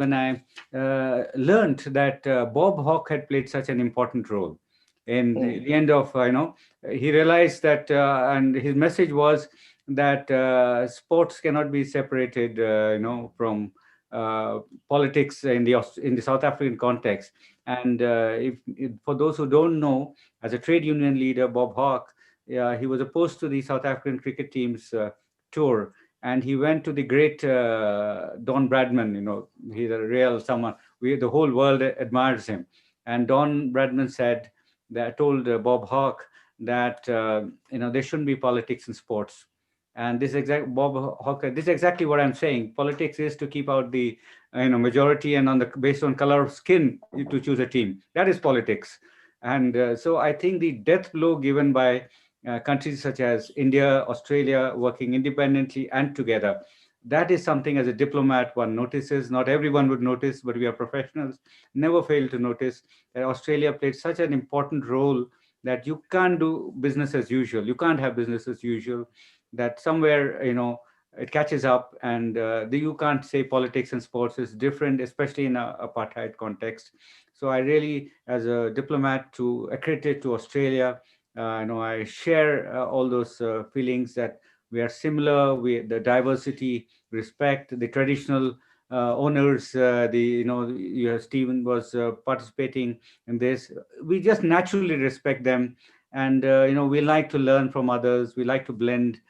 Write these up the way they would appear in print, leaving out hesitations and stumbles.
when I learned that Bob Hawke had played such an important role. In the end of, he realized that, and his message was that sports cannot be separated, from politics in the South African context. And if for those who don't know, as a trade union leader, Bob Hawke, he was opposed to the South African cricket team's tour, and he went to the great Don Bradman. He's a real someone. The whole world admires him. And Don Bradman said that told Bob Hawke that there shouldn't be politics in sports. And this exact Bob Hawke. This is exactly what I'm saying. Politics is to keep out the majority, and based on color of skin to choose a team. That is politics. And so I think the death blow given by countries such as India, Australia, working independently and together. That is something as a diplomat one notices. Not everyone would notice, but we are professionals, never fail to notice that Australia played such an important role that you can't do business as usual. You can't have business as usual. That somewhere, it catches up, and you can't say politics and sports is different, especially in a apartheid context. So I really, as a diplomat, to accredit to Australia, I share all those feelings that we are similar. The diversity, respect the traditional owners. Stephen was participating in this. We just naturally respect them, and we like to learn from others. We like to blend.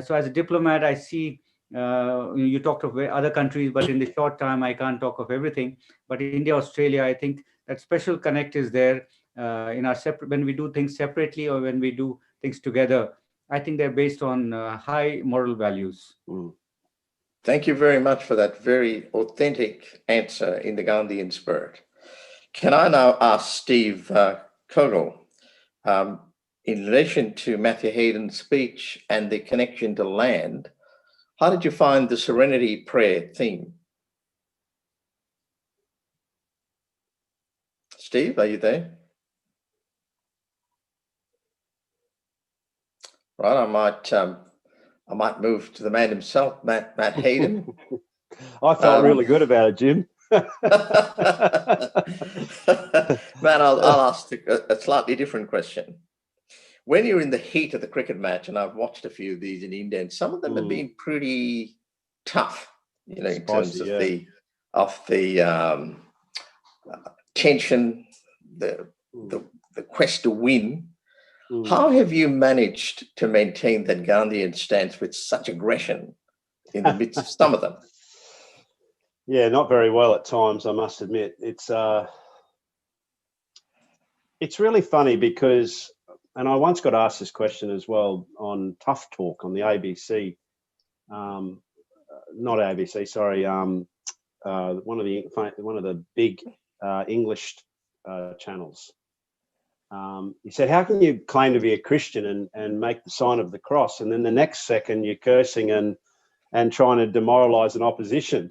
So as a diplomat, I see. You talked of other countries, but in the short time, I can't talk of everything. But India, Australia, I think that special connect is there in our separate, when we do things separately or when we do things together. I think they're based on high moral values. Thank you very much for that very authentic answer in the Gandhian spirit. Can I now ask Steve Kogel, in relation to Matthew Hayden's speech and the connection to land, how did you find the Serenity Prayer theme? Steve, are you there? Right, I might move to the man himself, Matt Hayden. I felt really good about it, Jim. Matt, I'll ask a slightly different question. When you're in the heat of the cricket match, and I've watched a few of these in India, and some of them have been pretty tough, in terms of the tension, the quest to win. How have you managed to maintain that Gandhian stance with such aggression in the midst of some of them? Yeah, not very well at times, I must admit. It's really funny because, and I once got asked this question as well on Tough Talk on the ABC, not ABC, sorry, one of the big English channels. He said, how can you claim to be a Christian and make the sign of the cross, and then the next second you're cursing and trying to demoralize an opposition?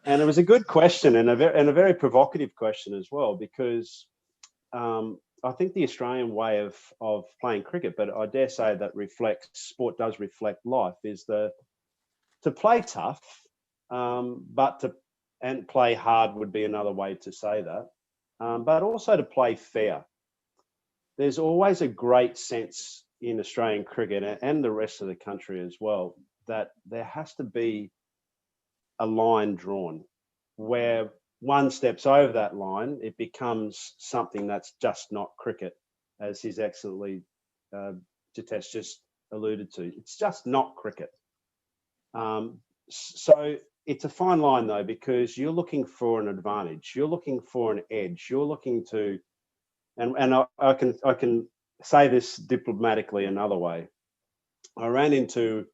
And it was a good question and a very provocative question as well, because I think the Australian way of playing cricket, but I dare say that sport does reflect life, is to play tough, and play hard would be another way to say that. But also to play fair. There's always a great sense in Australian cricket and the rest of the country as well that there has to be a line drawn where one steps over that line, it becomes something that's just not cricket, as His Excellency Jitesh just alluded to. It's just not cricket. So it's a fine line though, because you're looking for an advantage, you're looking for an edge, you're looking to, and I can say this diplomatically another way. I ran into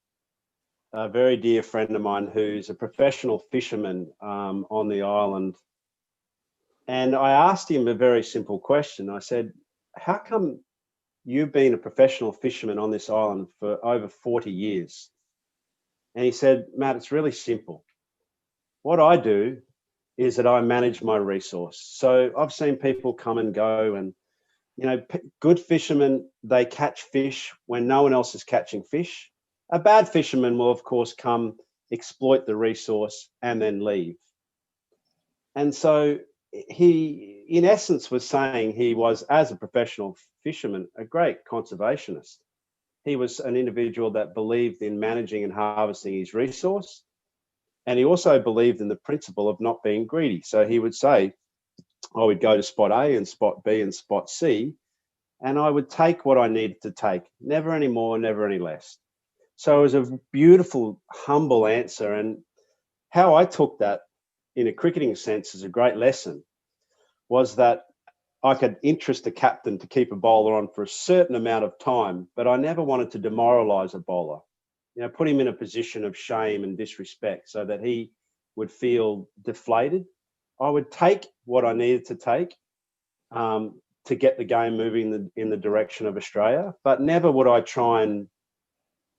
a very dear friend of mine who's a professional fisherman on the island, and I asked him a very simple question. I said, how come you've been a professional fisherman on this island for over 40 years? And he said, Matt, it's really simple. What I do is that I manage my resource. So I've seen people come and go, and good fishermen, they catch fish when no one else is catching fish. A bad fisherman will, of course, come exploit the resource, and then leave. And so he, in essence, was saying he was, as a professional fisherman, a great conservationist. He was an individual that believed in managing and harvesting his resource. And he also believed in the principle of not being greedy. So he would say, I would go to spot A and spot B and spot C, and I would take what I needed to take, never any more, never any less. So it was a beautiful, humble answer. And how I took that in a cricketing sense as a great lesson was that I could interest a captain to keep a bowler on for a certain amount of time, but I never wanted to demoralize a bowler, put him in a position of shame and disrespect so that he would feel deflated. I would take what I needed to take to get the game moving in the direction of Australia, but never would I try and,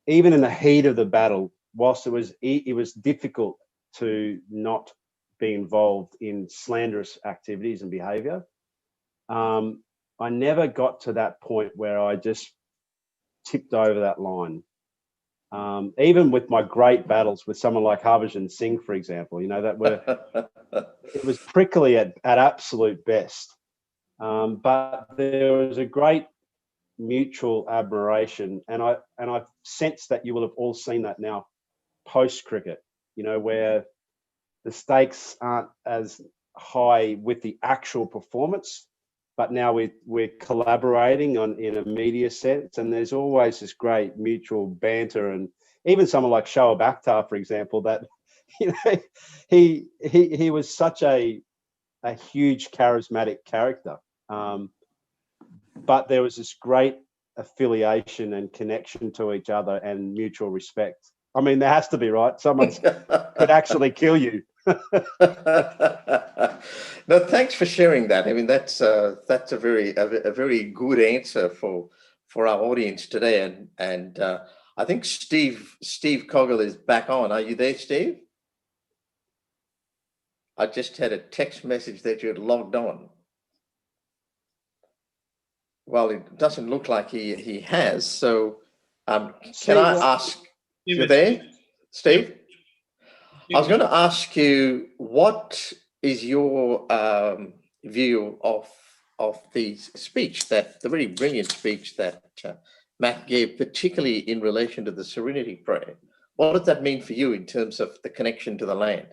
even in the heat of the battle, whilst it was difficult to not be involved in slanderous activities and behaviour, I never got to that point where I just tipped over that line. Even with my great battles with someone like Harbhajan Singh, for example, it was prickly at absolute best. But there was a great mutual admiration, and I sense that you will have all seen that now post cricket, where the stakes aren't as high with the actual performance, but now we're collaborating in a media sense, and there's always this great mutual banter. And even someone like Shoaib Akhtar, for example, that he was such a huge charismatic character, but there was this great affiliation and connection to each other and mutual respect. I mean, there has to be, right? Someone could actually kill you. No, thanks for sharing that. I mean, that's a very good answer for our audience today. And I think Steve Coggle is back on. Are you there, Steve? I just had a text message that you had logged on. Well, it doesn't look like he has. So can I ask, you there, Steve? I was going to ask you, what is your view of the speech, the very brilliant speech that Matt gave, particularly in relation to the Serenity Prayer? What does that mean for you in terms of the connection to the land?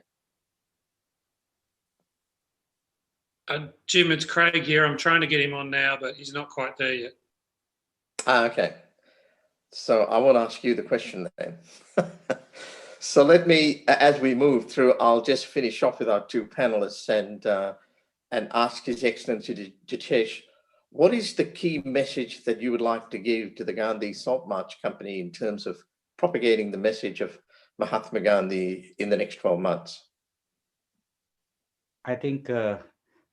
Jim, it's Craig here. I'm trying to get him on now, but he's not quite there yet. Okay. So I won't ask you the question then. So let me, as we move through, I'll just finish off with our two panelists and ask His Excellency Jitesh, what is the key message that you would like to give to the Gandhi Salt March Company in terms of propagating the message of Mahatma Gandhi in the next 12 months? I think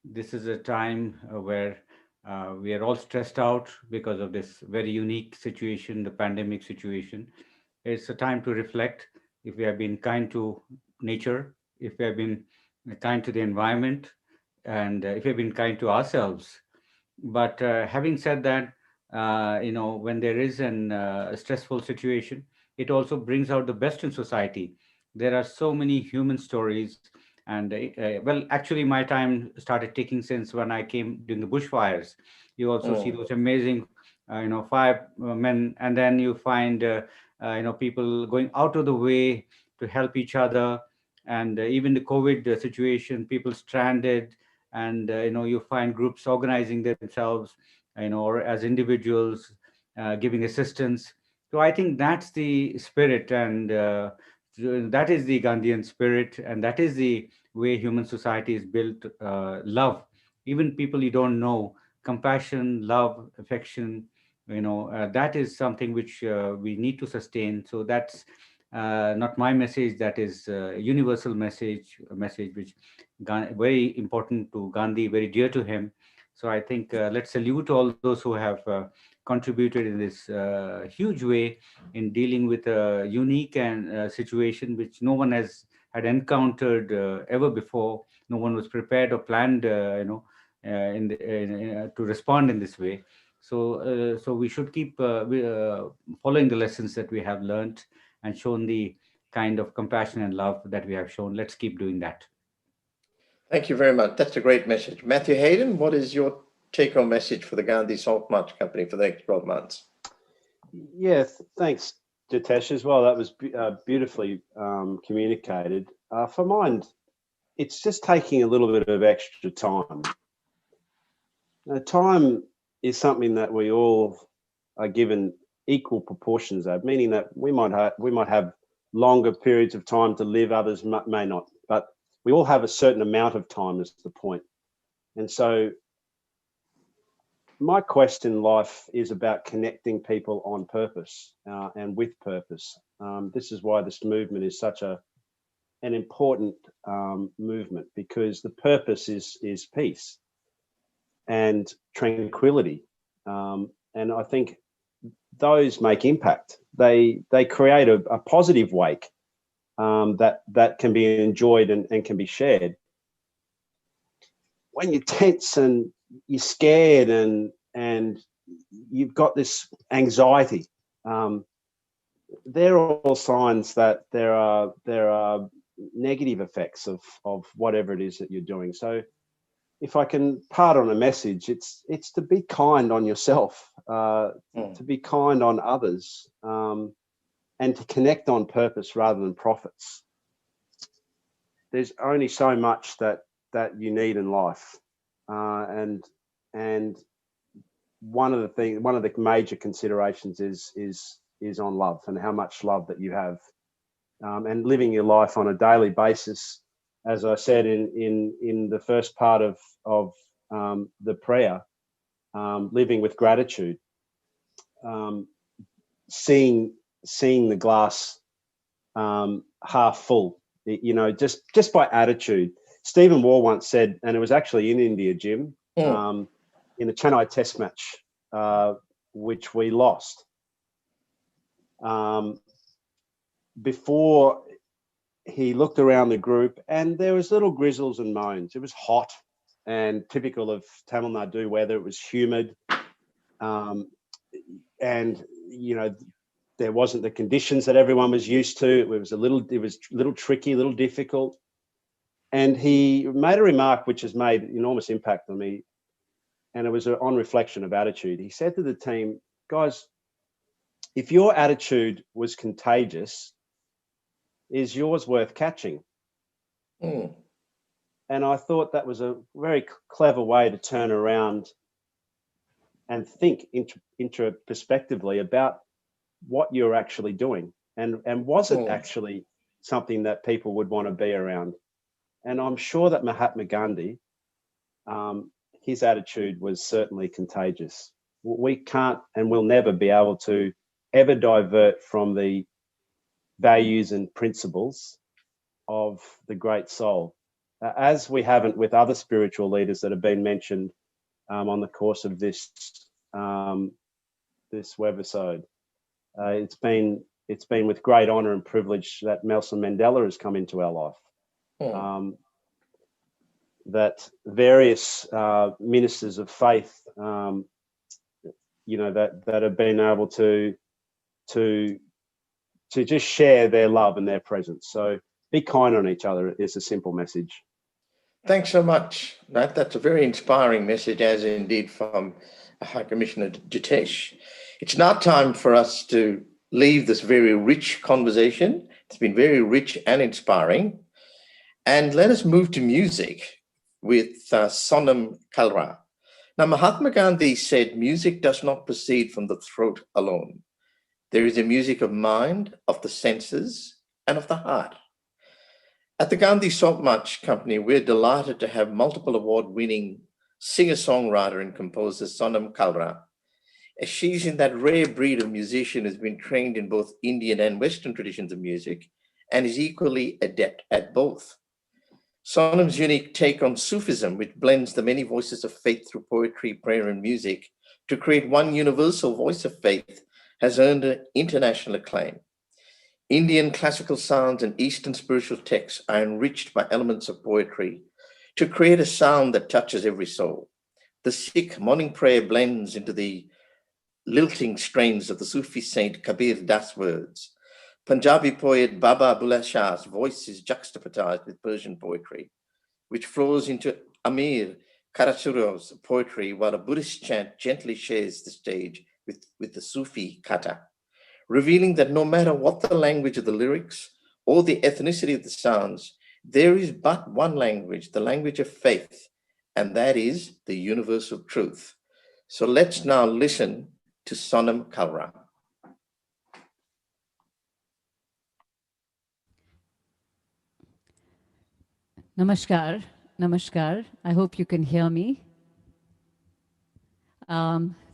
this is a time where we are all stressed out because of this very unique situation, the pandemic situation. It's a time to reflect. If we have been kind to nature, if we have been kind to the environment, and if we have been kind to ourselves. But having said that, when there is a stressful situation, it also brings out the best in society. There are so many human stories. And well, actually, my time started taking since when I came during the bushfires. You also see those amazing, firemen, and then you find, people going out of the way to help each other. And even the COVID situation, people stranded, and you find groups organizing themselves, or as individuals giving assistance. So I think that's the spirit, and that is the Gandhian spirit, and that is the way human society is built. Love, even people you don't know, compassion, love, affection, that is something which we need to sustain. So that's not my message, that is a universal message, a message which very important to Gandhi, very dear to him. So I think let's salute all those who have contributed in this huge way in dealing with a unique and situation which no one has had encountered ever before. No one was prepared or planned, to respond in this way. So we should keep following the lessons that we have learned and shown the kind of compassion and love that we have shown. Let's keep doing that. Thank you very much. That's a great message. Matthew Hayden, what is your take-home message for the Gandhi Salt March Company for the next 12 months? Yeah, thanks, Jitesh, as well. That was beautifully communicated. For mine, it's just taking a little bit of extra time. Now, time is something that we all are given equal proportions of, meaning that we might have longer periods of time to live, others may not, but we all have a certain amount of time is the point. And so my quest in life is about connecting people on purpose and with purpose. This is why this movement is such an important movement, because the purpose is peace and tranquility. And I think those make impact. They create a positive wake that can be enjoyed and can be shared. When you're tense and you're scared and you've got this anxiety, they're all signs that there are negative effects of whatever it is that you're doing. So if I can part on a message, it's to be kind on yourself, to be kind on others, and to connect on purpose rather than profits. There's only so much that you need in life, and one of the major considerations is on love and how much love that you have, and living your life on a daily basis. As I said in the first part of the prayer, living with gratitude, seeing the glass half full, just by attitude. Stephen Waugh once said, and it was actually in India, Jim, in the Chennai Test match, which we lost. Before, he looked around the group and there was little grizzles and moans. It was hot and typical of Tamil Nadu weather. It was humid, and there wasn't the conditions that everyone was used to. It was a little tricky, a little difficult. And he made a remark which has made enormous impact on me, and it was on reflection of attitude. He said to the team, guys, if your attitude was contagious, is yours worth catching? And I thought that was a very clever way to turn around and think introspectively about what you're actually doing, and was it actually something that people would want to be around. And I'm sure that Mahatma Gandhi, his attitude was certainly contagious. We can't and will never be able to ever divert from the values and principles of the great soul, as we haven't with other spiritual leaders that have been mentioned on the course of this webisode. It's been with great honour and privilege that Nelson Mandela has come into our life. That various ministers of faith, that have been able to just share their love and their presence. So be kind on each other is a simple message. Thanks so much, Matt. That's a very inspiring message, as indeed from High Commissioner Jitesh. It's now time for us to leave this very rich conversation. It's been very rich and inspiring. And let us move to music with Sonam Kalra. Now, Mahatma Gandhi said, music does not proceed from the throat alone. There is a music of mind, of the senses, and of the heart. At the Gandhi Salt March Company, we're delighted to have multiple award-winning singer-songwriter and composer Sonam Kalra. As she's in that rare breed of musician who's been trained in both Indian and Western traditions of music and is equally adept at both. Sonam's unique take on Sufism, which blends the many voices of faith through poetry, prayer, and music to create one universal voice of faith, has earned international acclaim. Indian classical sounds and Eastern spiritual texts are enriched by elements of poetry to create a sound that touches every soul. The Sikh morning prayer blends into the lilting strains of the Sufi saint Kabir Das words. Punjabi poet Baba Bulleh Shah's voice is juxtaposed with Persian poetry, which flows into Amir Karasuro's poetry, while a Buddhist chant gently shares the stage with the Sufi kata, revealing that no matter what the language of the lyrics or the ethnicity of the sounds, there is but one language, the language of faith, and that is the universal truth. So let's now listen to Sonam Kalra. Namaskar, namaskar. I hope you can hear me.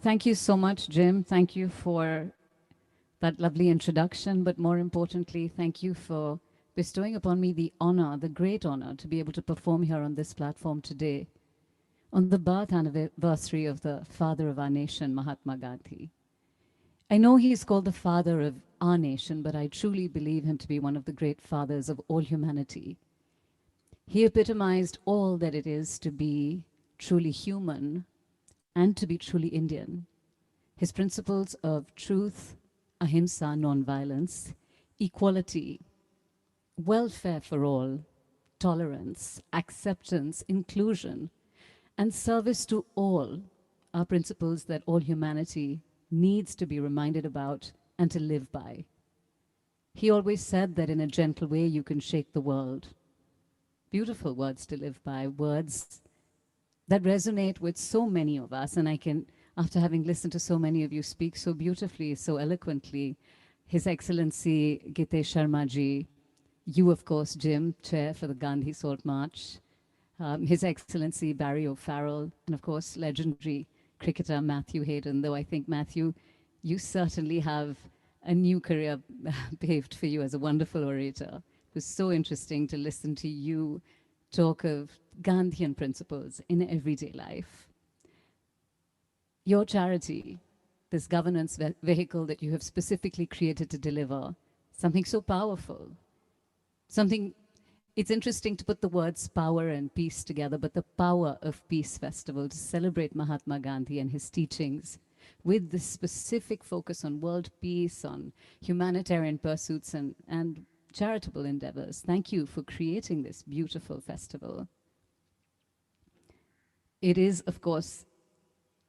Thank you so much, Jim. Thank you for that lovely introduction, but more importantly, thank you for bestowing upon me the honor, the great honor, to be able to perform here on this platform today on the birth anniversary of the father of our nation, Mahatma Gandhi. I know he is called the father of our nation, but I truly believe him to be one of the great fathers of all humanity. He epitomized all that it is to be truly human and to be truly Indian. His principles of truth, ahimsa, non-violence, equality, welfare for all, tolerance, acceptance, inclusion, and service to all are principles that all humanity needs to be reminded about and to live by. He always said that in a gentle way you can shake the world. Beautiful words to live by, words that resonate with so many of us. And I can, after having listened to so many of you speak so beautifully, so eloquently, His Excellency Gitesh Sharma ji, you, of course, Jim, Chair for the Gandhi Salt March, His Excellency Barry O'Farrell, and of course, legendary cricketer Matthew Hayden, though I think, Matthew, you certainly have a new career paved for you as a wonderful orator. It was so interesting to listen to you talk of Gandhian principles in everyday life. Your charity, this governance vehicle that you have specifically created to deliver something so powerful, something, it's interesting to put the words power and peace together, but the Power of Peace Festival to celebrate Mahatma Gandhi and his teachings with this specific focus on world peace, on humanitarian pursuits and charitable endeavors. Thank you for creating this beautiful festival. It is, of course,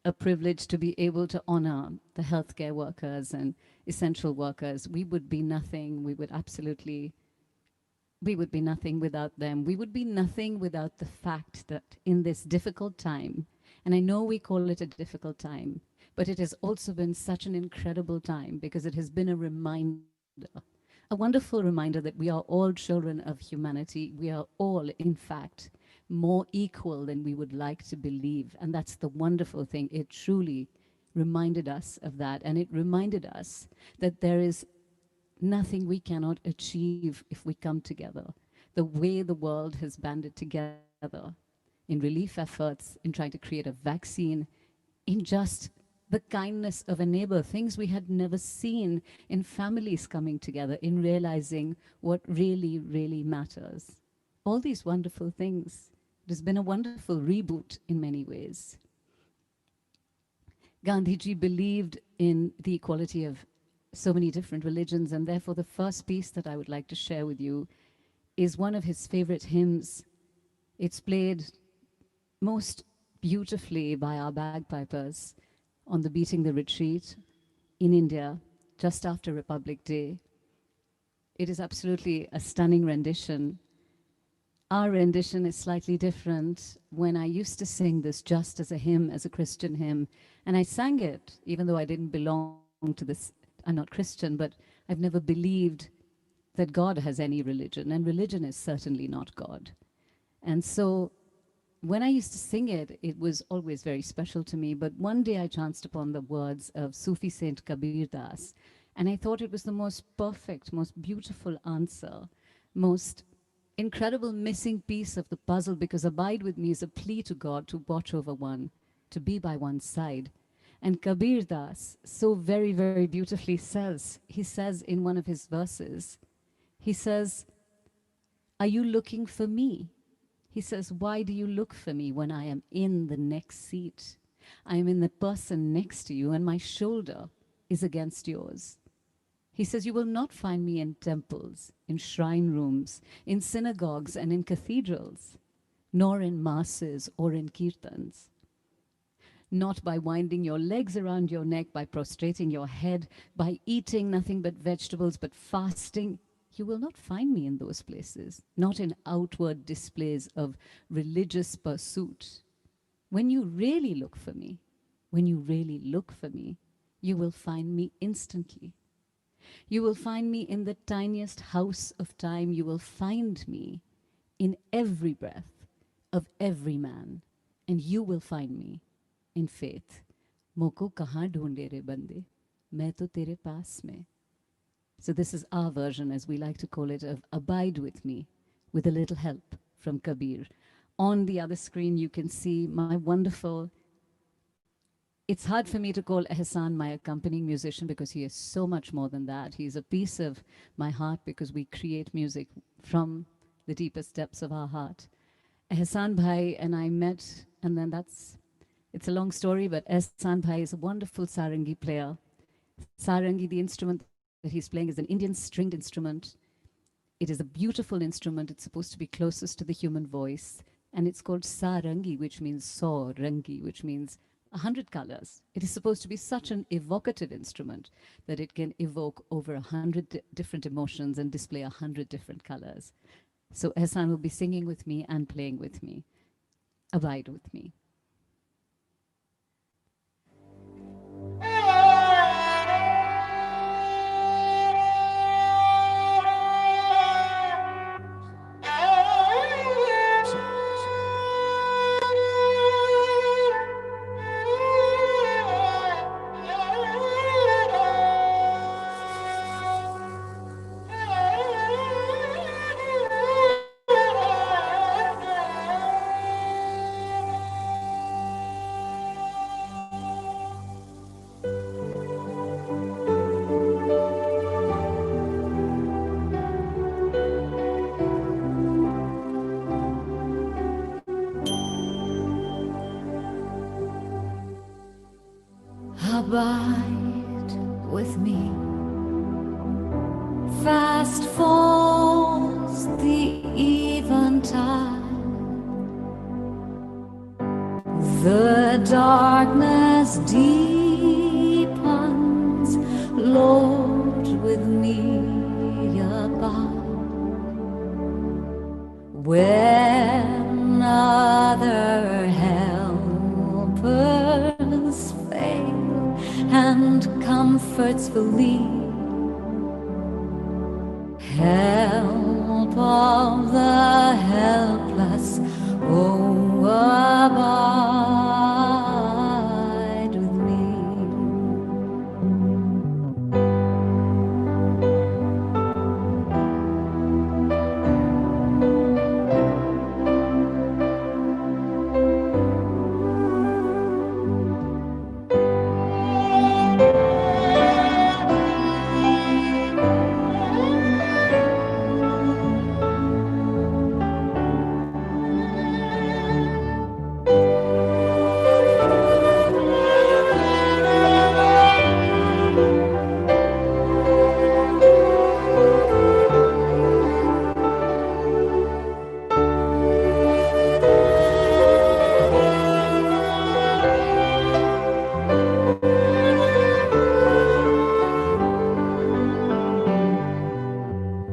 a privilege to be able to honor the healthcare workers and essential workers. We would be nothing. We would be nothing without them. We would be nothing without the fact that in this difficult time, and I know we call it a difficult time, but it has also been such an incredible time because it has been a reminder, a wonderful reminder that we are all children of humanity. We are all, in fact, more equal than we would like to believe. And that's the wonderful thing. It truly reminded us of that. And it reminded us that there is nothing we cannot achieve if we come together. The way the world has banded together in relief efforts, in trying to create a vaccine, in just the kindness of a neighbor, things we had never seen, in families coming together, in realizing what really, really matters. All these wonderful things. It has been a wonderful reboot in many ways. Gandhiji believed in the equality of so many different religions, and therefore the first piece that I would like to share with you is one of his favorite hymns. It's played most beautifully by our bagpipers on the Beating the Retreat in India just after Republic Day. It is absolutely a stunning rendition. Our rendition is slightly different. When I used to sing this just as a hymn, as a Christian hymn, and I sang it even though I didn't belong to this, I'm not Christian, but I've never believed that God has any religion, and religion is certainly not God. And so when I used to sing it, it was always very special to me. But one day I chanced upon the words of Sufi Saint Kabir Das, and I thought it was the most perfect, most beautiful answer, most incredible missing piece of the puzzle, because abide with me is a plea to God to watch over one, to be by one's side. And Kabir Das so very, very beautifully says, he says in one of his verses, he says, "Are you looking for me?" He says, "Why do you look for me when I am in the next seat? I am in the person next to you and my shoulder is against yours." He says, you will not find me in temples, in shrine rooms, in synagogues and in cathedrals, nor in masses or in kirtans. Not by winding your legs around your neck, by prostrating your head, by eating nothing but vegetables, but fasting. You will not find me in those places, not in outward displays of religious pursuit. When you really look for me, you will find me instantly. You will find me in the tiniest house of time. You will find me in every breath of every man. And you will find me in faith. Moko kahan dhoonde re bande? Main to tere paas mein. So this is our version, as we like to call it, of Abide With Me, with a little help from Kabir. On the other screen, you can see my wonderful... It's hard for me to call Ehsan my accompanying musician because he is so much more than that. He's a piece of my heart because we create music from the deepest depths of our heart. Ehsan Bhai and I met, and then it's a long story, but Ehsan Bhai is a wonderful sarangi player. Sarangi, the instrument that he's playing, is an Indian stringed instrument. It is a beautiful instrument. It's supposed to be closest to the human voice. And it's called sarangi, which means so, rangi, which means 100 colors. It is supposed to be such an evocative instrument that it can evoke over 100 different emotions and display 100 different colors. So Ehsan will be singing with me and playing with me. Abide with me. Abide with me. Fast falls the eventide. The darkness deepens. Lord, with me abide. When other helpers fail and comforts believe, help of the helpless, oh, abide with me.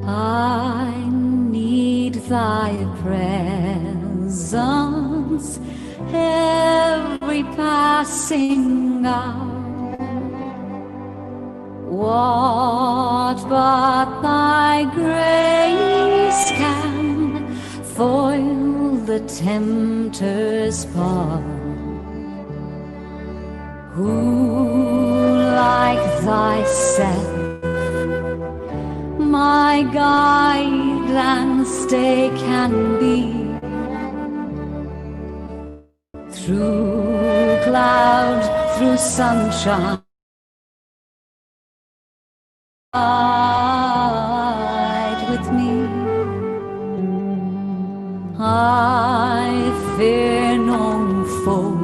I need thy presence every passing hour. What but thy grace can foil the tempter's power? Who like thyself, my guide and stay can be? Through cloud, through sunshine, abide with me. I fear no foe,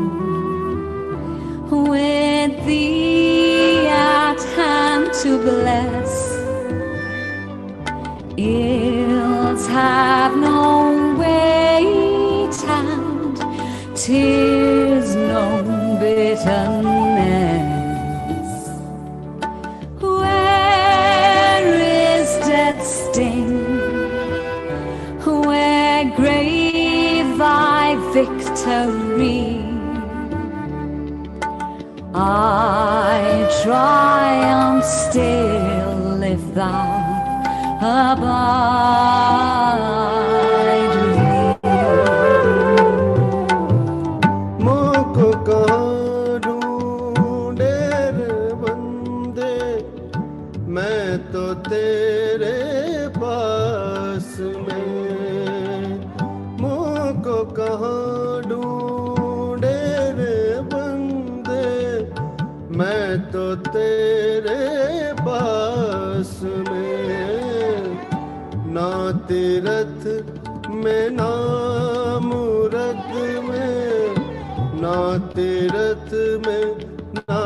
with thee at hand to bless. Hills have no weight and tears no bitterness. Where is death's sting? Where grave thy victory? I triumph still if thou abide with me. मोको कहाँ ढूंढे रे बंदे, मैं तो तेरे पास में। मोको कहाँ ढूंढे रे बंदे, मैं तो तेरे पास में। ना तीरथ में ना मूरत में, ना तीरथ में ना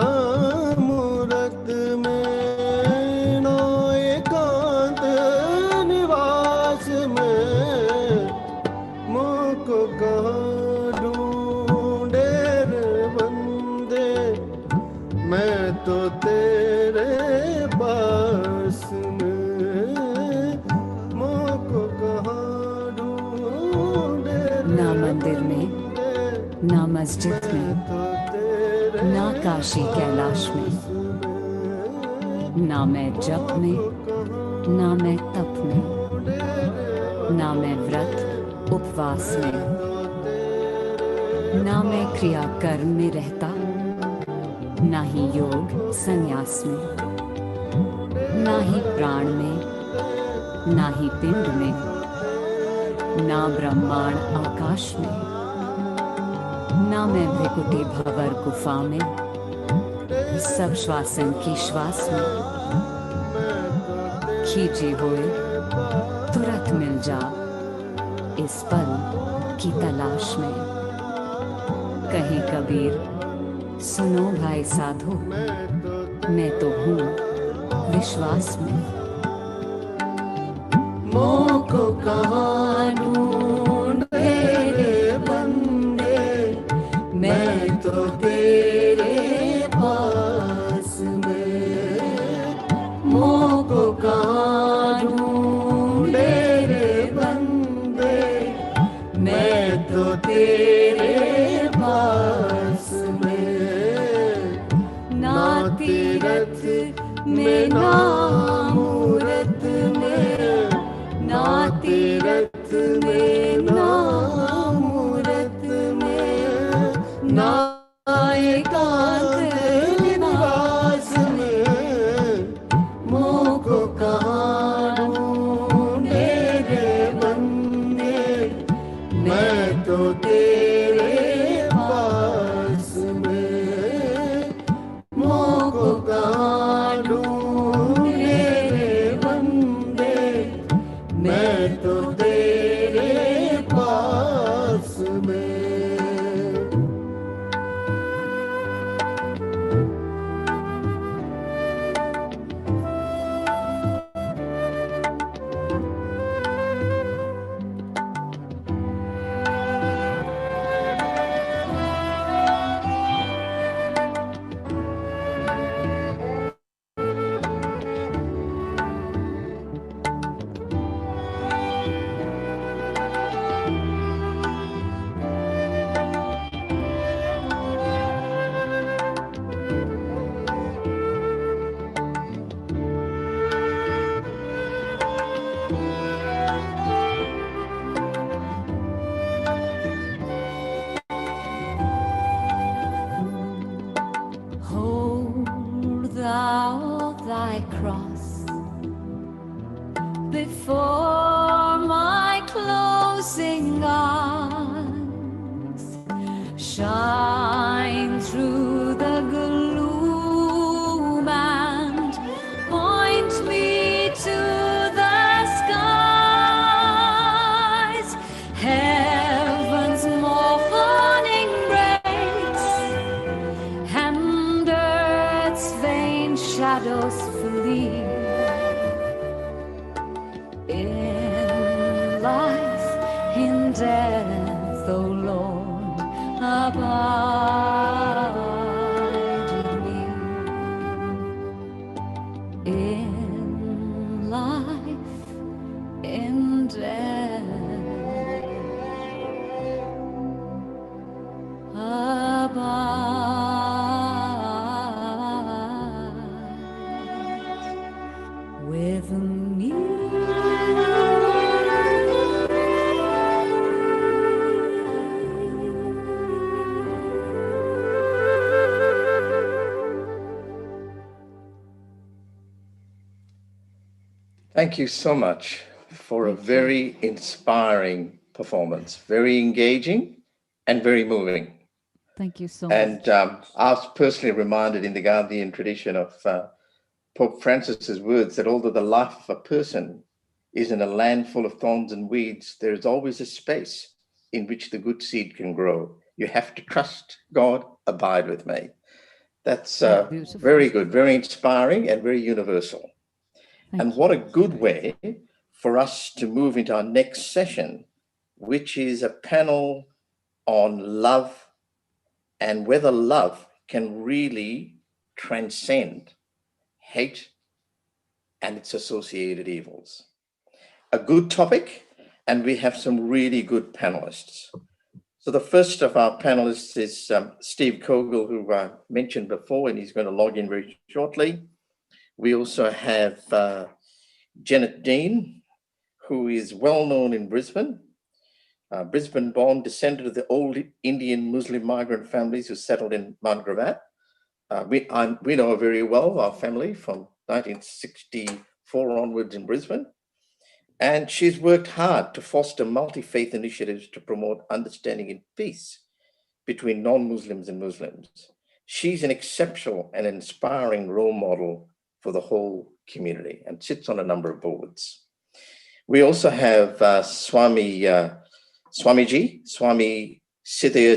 मूरत में, ना एकांत निवास में। मोको कहाँ ढूंढे रे बंदे, मैं तो तेरे पास में। मोको कहाँ ढूंढे ना मंदिर में, ना मस्जिद में, ना काशी कैलाश में, ना मैं जप में, ना मैं तप में, ना मैं व्रत उपवास में, ना मैं क्रिया कर्म में रहता, ना ही योग संन्यास में, ना ही प्राण में, ना ही पिंड में, ना ब्रह्मांड आकाश में, ना मैं भृकुटी भंवर गुफा में, सब श्वासन की श्वास में। खींचे हुए तुरंत मिल जा इस पल की तलाश में। कहे कबीर सुनो भाई साधो, मैं तो हूँ विश्वास में। मोको कहाँ ढूंढे रे बंदे, मैं तो तेरे पास में। मोको कहाँ ढूंढे रे बंदे, मैं तो तेरे पास में। ना तीरथ में ना मूरत में, ना तीरथ में ना मूरत में, ना एकांत निवास में। मोको कहाँ ढूंढे रे बंदे, मैं तो तेरे पास में। मोको कहाँ ढूंढे रे बंदे, मैं तो तेरे पास में। Thank you so much for a very inspiring performance, very engaging and very moving. Thank you so And much. I was personally reminded in the Gandhian tradition of Pope Francis's words that although the life of a person is in a land full of thorns and weeds, there is always a space in which the good seed can grow. You have to trust God, abide with me. That's Beautiful. very good, very inspiring and very universal. And what a good way for us to move into our next session, which is a panel on love and whether love can really transcend hate and its associated evils. A good topic, and we have some really good panelists. So the first of our panelists is Steve Kogel, who I mentioned before, and he's going to log in very shortly. We also have Janet Dean, who is well known in Brisbane. Brisbane-born, descendant of the old Indian Muslim migrant families who settled in Mount Gravatt. We know her very well, our family, from 1964 onwards in Brisbane. And she's worked hard to foster multi-faith initiatives to promote understanding and peace between non-Muslims and Muslims. She's an exceptional and inspiring role model for the whole community and sits on a number of boards. We also have Swami Sithaya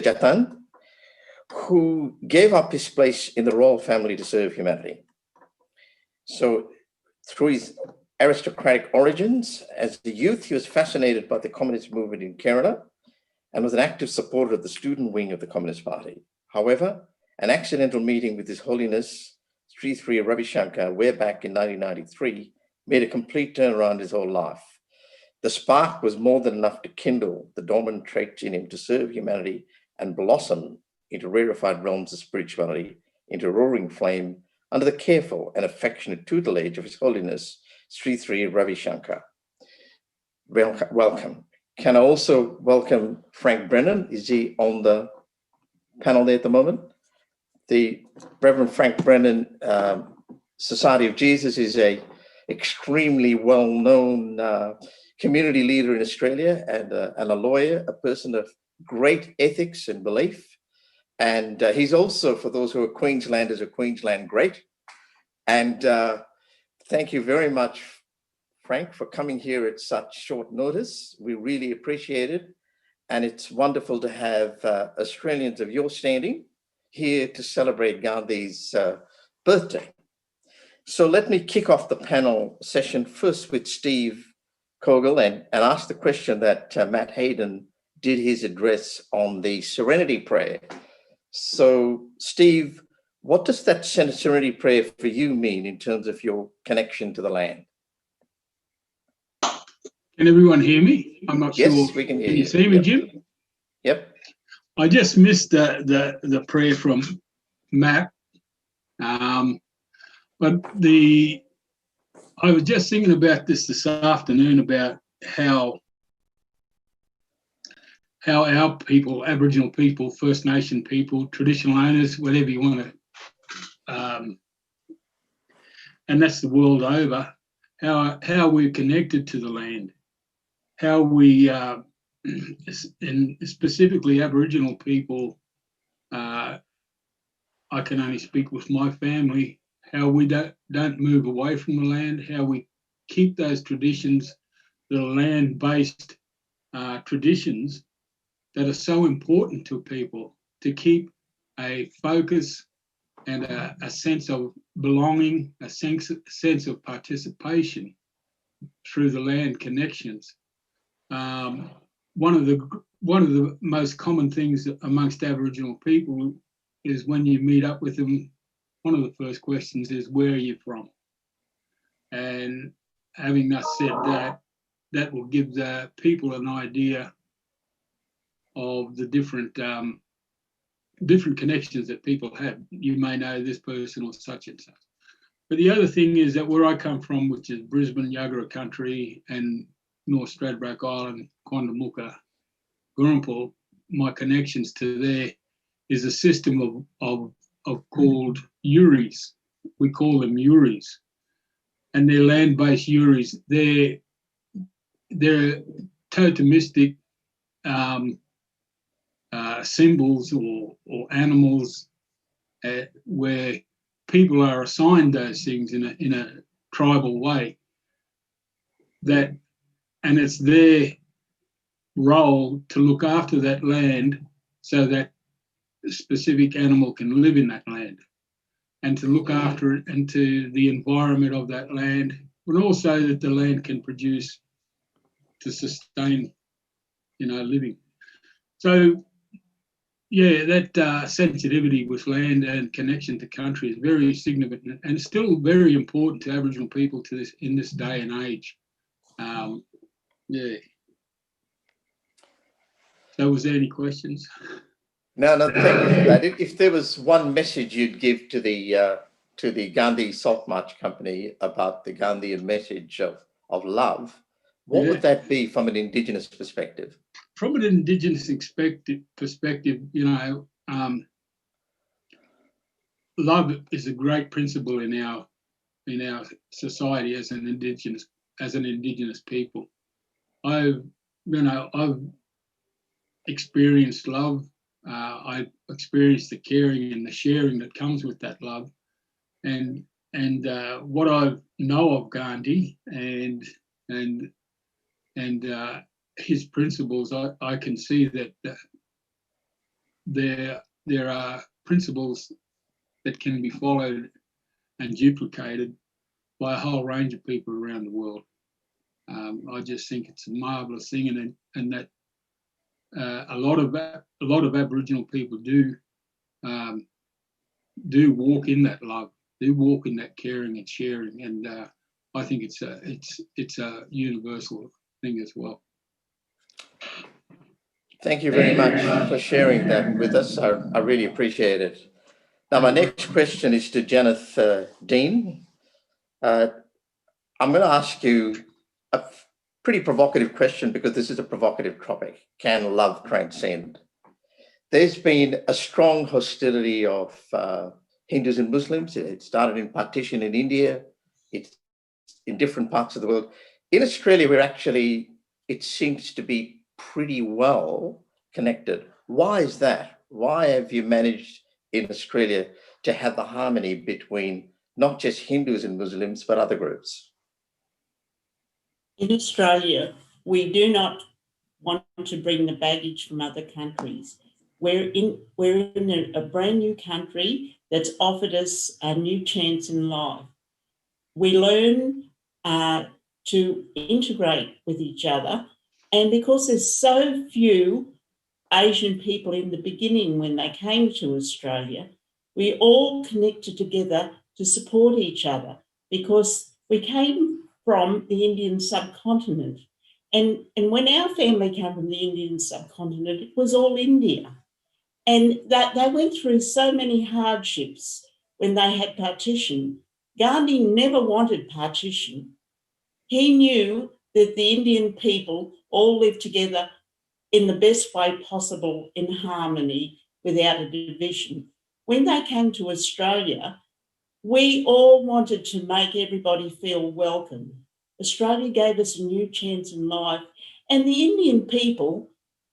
Jatan, who gave up his place in the royal family to serve humanity. So through his aristocratic origins, as a youth, he was fascinated by the communist movement in Kerala and was an active supporter of the student wing of the Communist Party. However, an accidental meeting with His Holiness Sri Sri Ravi Shankar way back in 1993 made a complete turnaround his whole life. The spark was more than enough to kindle the dormant traits in him to serve humanity and blossom into rarefied realms of spirituality, into a roaring flame under the careful and affectionate tutelage of His Holiness Sri Sri Ravi Shankar. Welcome. Can I also welcome Frank Brennan? Is he on the panel there at the moment? The Reverend Frank Brennan, Society of Jesus, is a extremely well-known community leader in Australia and a lawyer, a person of great ethics and belief. And he's also, for those who are Queenslanders, a Queensland great. And thank you very much, Frank, for coming here at such short notice. We really appreciate it. And it's wonderful to have Australians of your standing here to celebrate Gandhi's birthday. So let me kick off the panel session first with Steve Kogel and ask the question that Matt Hayden did his address on the Serenity Prayer. So Steve, what does that Serenity Prayer for you mean in terms of your connection to the land? Can everyone hear me? I'm not sure. Yes, we can hear you. Can you see me, Yep. Jim? Yep. I just missed the prayer from Matt. But I was just thinking about this afternoon about how our people, Aboriginal people, First Nation people, traditional owners, whatever you want to, and that's the world over, how we're connected to the land, how we, and specifically Aboriginal people, I can only speak with my family, how we don't move away from the land, how we keep those traditions, the land-based traditions that are so important to people, to keep a focus and a sense of belonging, a sense of participation through the land connections. One of the most common things amongst Aboriginal people is when you meet up with them, one of the first questions is, where are you from? And having thus said that, that will give the people an idea of the different connections that people have. You may know this person or such and such. But the other thing is that where I come from, which is Brisbane, Yagara country, and North Stradbroke Island, Quandamooka, Gurrumpul, my connections to there is a system of called Yuris. We call them Yuris. and their land-based yuris, they're totemistic symbols or animals where people are assigned those things in a tribal way. And it's their role to look after that land so that a specific animal can live in that land, and to look after it and to the environment of that land, but also that the land can produce to sustain, living. So, yeah, that sensitivity with land and connection to country is very significant and still very important to Aboriginal people in this day and age. Yeah. So, was there any questions? No, thank you for that. If there was one message you'd give to the Gandhi Salt March Company about the Gandhian message of love, what would that be from an Indigenous perspective? From an Indigenous perspective, love is a great principle in our society as an Indigenous people. I've experienced love. I've experienced the caring and the sharing that comes with that love, and what I know of Gandhi and his principles, I can see that there are principles that can be followed and duplicated by a whole range of people around the world. I just think it's a marvelous thing, and that a lot of Aboriginal people do walk in that love, do walk in that caring and sharing, and I think it's a universal thing as well. Thank you very much for sharing that with us. I really appreciate it. Now, my next question is to Janet Dean. I'm going to ask you a pretty provocative question because this is a provocative topic. Can love transcend? There's been a strong hostility of Hindus and Muslims. It started in partition in India. It's in different parts of the world. In Australia, it seems to be pretty well connected. Why is that? Why have you managed in Australia to have the harmony between not just Hindus and Muslims, but other groups? In Australia, we do not want to bring the baggage from other countries. We're in a brand new country that's offered us a new chance in life. We learn to integrate with each other, and because there's so few Asian people in the beginning when they came to Australia, we all connected together to support each other because we came from the Indian subcontinent. And when our family came from the Indian subcontinent, it was all India. And that they went through so many hardships when they had partition. Gandhi never wanted partition. He knew that the Indian people all lived together in the best way possible in harmony without a division. When they came to Australia, we all wanted to make everybody feel welcome. Australia gave us a new chance in life, and the Indian people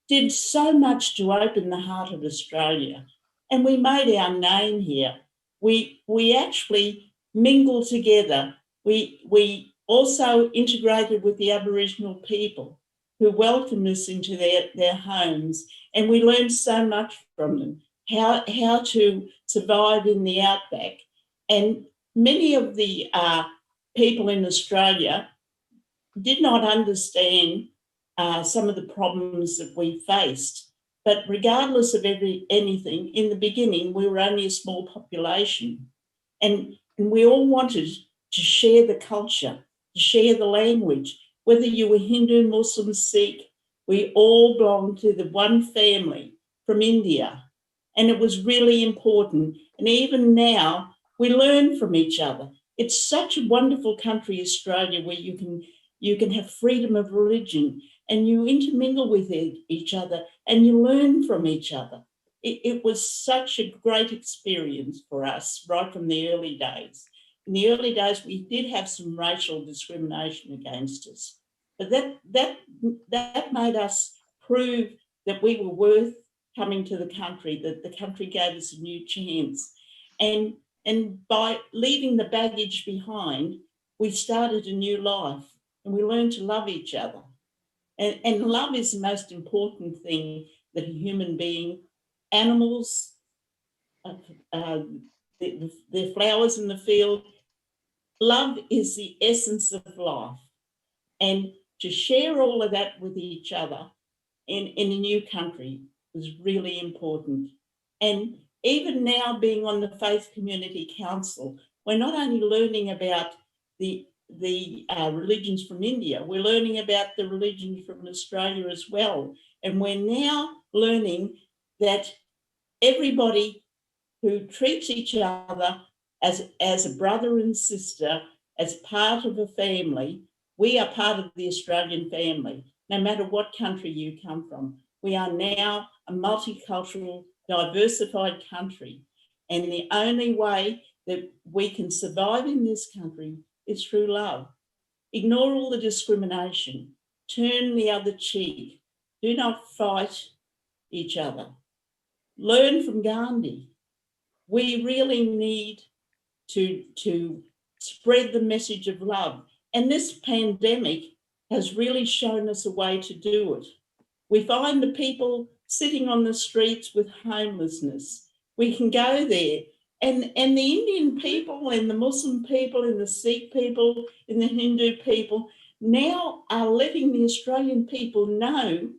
did so much to open the heart of Australia, and we made our name here. We actually mingled together. We also integrated with the Aboriginal people who welcomed us into their homes, and we learned so much from them, how to survive in the outback. And many of the people in Australia did not understand some of the problems that we faced. But regardless of anything, in the beginning, we were only a small population. And we all wanted to share the culture, to share the language. Whether you were Hindu, Muslim, Sikh, we all belonged to the one family from India. And it was really important. And even now, we learn from each other. It's such a wonderful country, Australia, where you can have freedom of religion and you intermingle with each other and you learn from each other. It was such a great experience for us right from the early days. in the early days, we did have some racial discrimination against us, but that made us prove that we were worth coming to the country, that the country gave us a new chance. And by leaving the baggage behind, we started a new life and we learned to love each other. And love is the most important thing that a human being, animals, the flowers in the field, love is the essence of life. And to share all of that with each other in a new country was really important. And even now, being on the Faith Community Council, we're not only learning about the religions from India, we're learning about the religions from Australia as well. And we're now learning that everybody who treats each other as a brother and sister, as part of a family, we are part of the Australian family, no matter what country you come from. We are now a multicultural, diversified country. And the only way that we can survive in this country is through love. Ignore all the discrimination. Turn the other cheek. Do not fight each other. Learn from Gandhi. We really need to spread the message of love. And this pandemic has really shown us a way to do it. We find the people sitting on the streets with homelessness. We can go there. And the Indian people and the Muslim people and the Sikh people and the Hindu people now are letting the Australian people know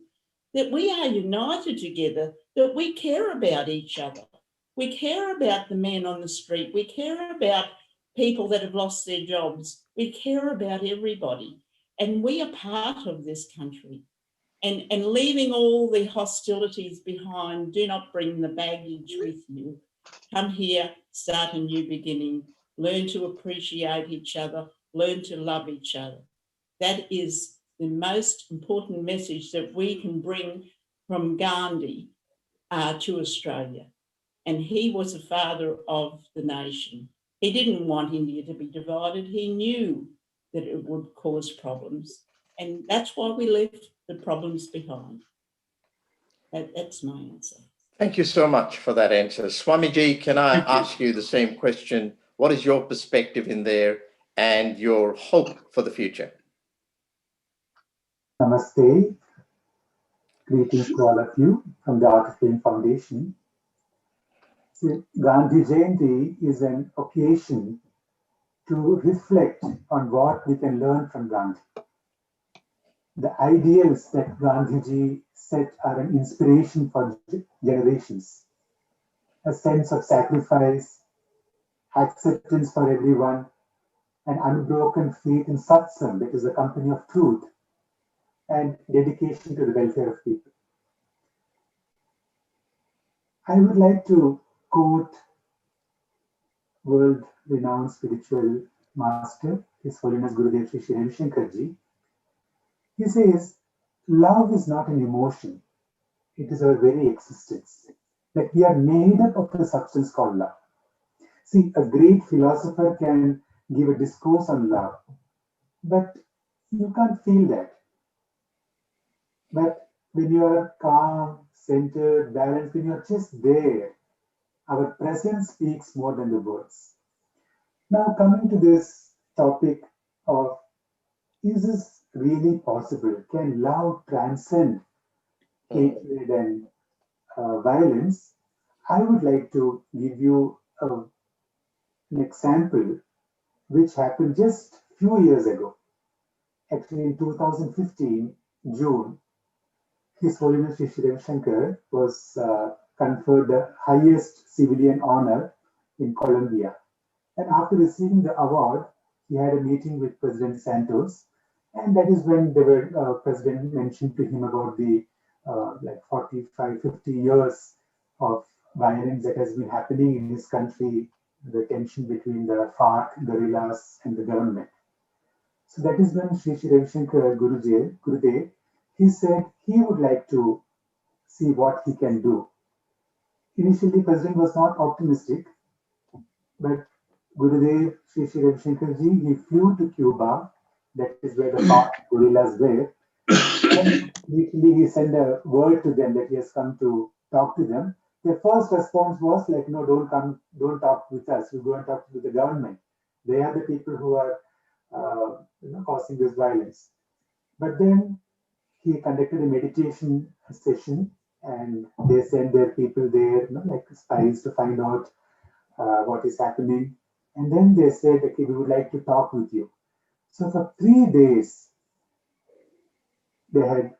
that we are united together, that we care about each other. We care about the men on the street. We care about people that have lost their jobs. We care about everybody. And we are part of this country. And leaving all the hostilities behind, do not bring the baggage with you. Come here, start a new beginning, learn to appreciate each other, learn to love each other. That is the most important message that we can bring from Gandhi to Australia. And he was the father of the nation. He didn't want India to be divided. He knew that it would cause problems. And that's why we left the problems behind. That's my answer. Thank you so much for that answer. Swamiji, can I ask you the same question? What is your perspective in there and your hope for the future? Namaste. Greetings to all of you from the Art of Living Foundation. See, Gandhi Jayanti is an occasion to reflect on what we can learn from Gandhi. The ideals that Gandhiji set are an inspiration for generations. A sense of sacrifice, acceptance for everyone, an unbroken faith in satsang, that is the company of truth, and dedication to the welfare of people. I would like to quote world-renowned spiritual master, His Holiness Gurudev Sri Ravi Shankar Ji. He says, love is not an emotion, it is our very existence. That we are made up of the substance called love. See, a great philosopher can give a discourse on love, but you can't feel that. But when you are calm, centered, balanced, when you are just there, our presence speaks more than the words. Now, coming to this topic of, is this really possible? Can love transcend hatred and violence? I would like to give you an example which happened just a few years ago. Actually, in 2015, June, His Holiness Sri Ravi Shankar was conferred the highest civilian honor in Colombia. And after receiving the award, he had a meeting with President Santos. And that is when the president mentioned to him about the like 45, 50 years of violence that has been happening in his country, the tension between the FARC, guerrillas, and the government. So that is when Sri Ravi Shankar Gurudev, he said he would like to see what he can do. Initially, President was not optimistic, but Gurudev Sri Sri Ravi Shankar Ji, he flew to Cuba, that is where the FARC guerrillas were. And literally he sent a word to them that he has come to talk to them. Their first response was like, no, don't come, don't talk with us. You go and talk with the government. They are the people who are causing this violence. But then he conducted a meditation session, and they sent their people there, like spies, to find out what is happening. And then they said, okay, we would like to talk with you. So for 3 days, they had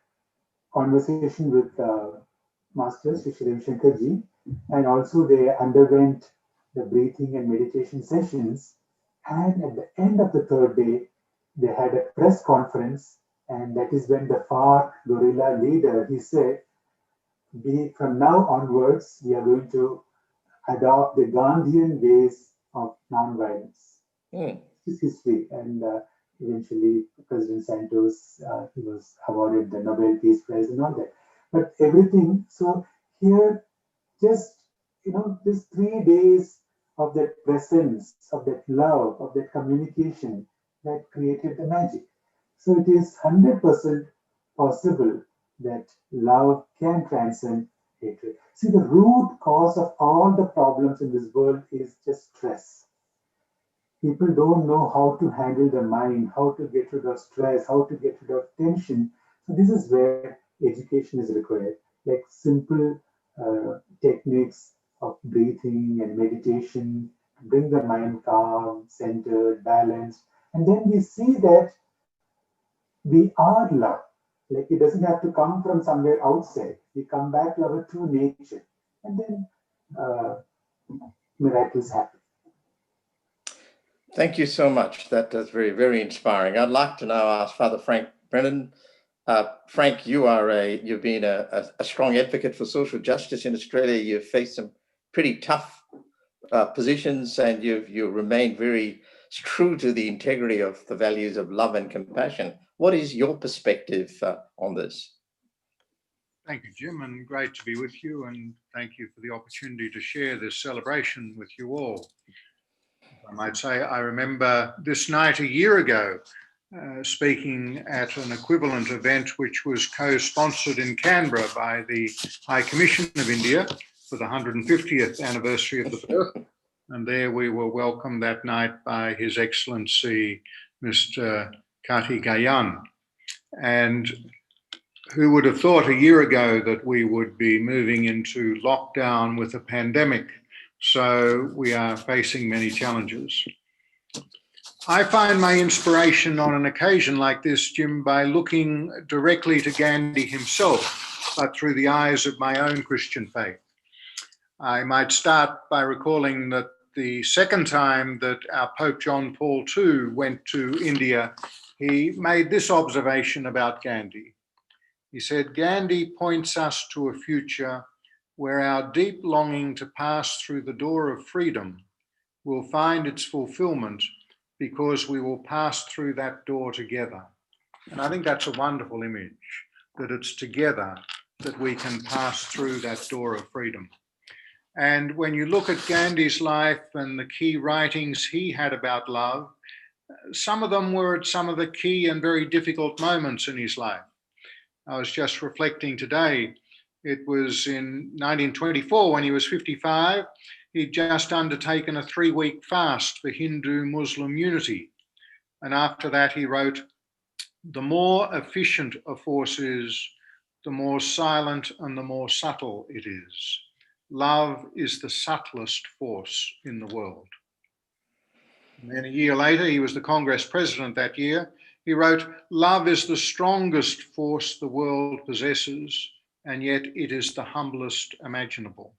conversation with Master Sri Sri Ravi Shankar Ji, and also they underwent the breathing and meditation sessions. And at the end of the 3rd day, they had a press conference, and that is when the FARC guerrilla leader, he said, from now onwards, we are going to adopt the Gandhian ways of non-violence. This is history, and eventually President Santos, he was awarded the Nobel Peace Prize and all that. But everything, so here, just, this 3 days of that presence, of that love, of that communication that created the magic. So it is 100% possible that love can transcend hatred. See, the root cause of all the problems in this world is just stress. People don't know how to handle the mind, how to get rid of stress, how to get rid of tension. So this is where education is required, like simple techniques of breathing and meditation, bring the mind calm, centered, balanced. And then we see that we are love. Like it doesn't have to come from somewhere outside. We come back to our true nature. And then miracles happen. Thank you so much. That is very, very inspiring. I'd like to now ask Father Frank Brennan. Frank, you've been a strong advocate for social justice in Australia. You've faced some pretty tough positions, and you remain very true to the integrity of the values of love and compassion. What is your perspective on this? Thank you, Jim, and great to be with you, and thank you for the opportunity to share this celebration with you all. I might say I remember this night a year ago speaking at an equivalent event which was co-sponsored in Canberra by the High Commission of India for the 150th anniversary of the birth. And there we were welcomed that night by His Excellency, Mr. Gandhi Jayanti. And who would have thought a year ago that we would be moving into lockdown with a pandemic? So we are facing many challenges. I find my inspiration on an occasion like this, Jim, by looking directly to Gandhi himself, but through the eyes of my own Christian faith. I might start by recalling that the second time that our Pope John Paul II went to India, he made this observation about Gandhi. He said, Gandhi points us to a future where our deep longing to pass through the door of freedom will find its fulfillment because we will pass through that door together. And I think that's a wonderful image, that it's together that we can pass through that door of freedom. And when you look at Gandhi's life and the key writings he had about love, some of them were at some of the key and very difficult moments in his life. I was just reflecting today, it was in 1924 when he was 55, he'd just undertaken a 3-week fast for Hindu-Muslim unity. And after that he wrote, the more efficient a force is, the more silent and the more subtle it is. Love is the subtlest force in the world. And then a year later, he was the Congress president that year. He wrote, love is the strongest force the world possesses, and yet it is the humblest imaginable.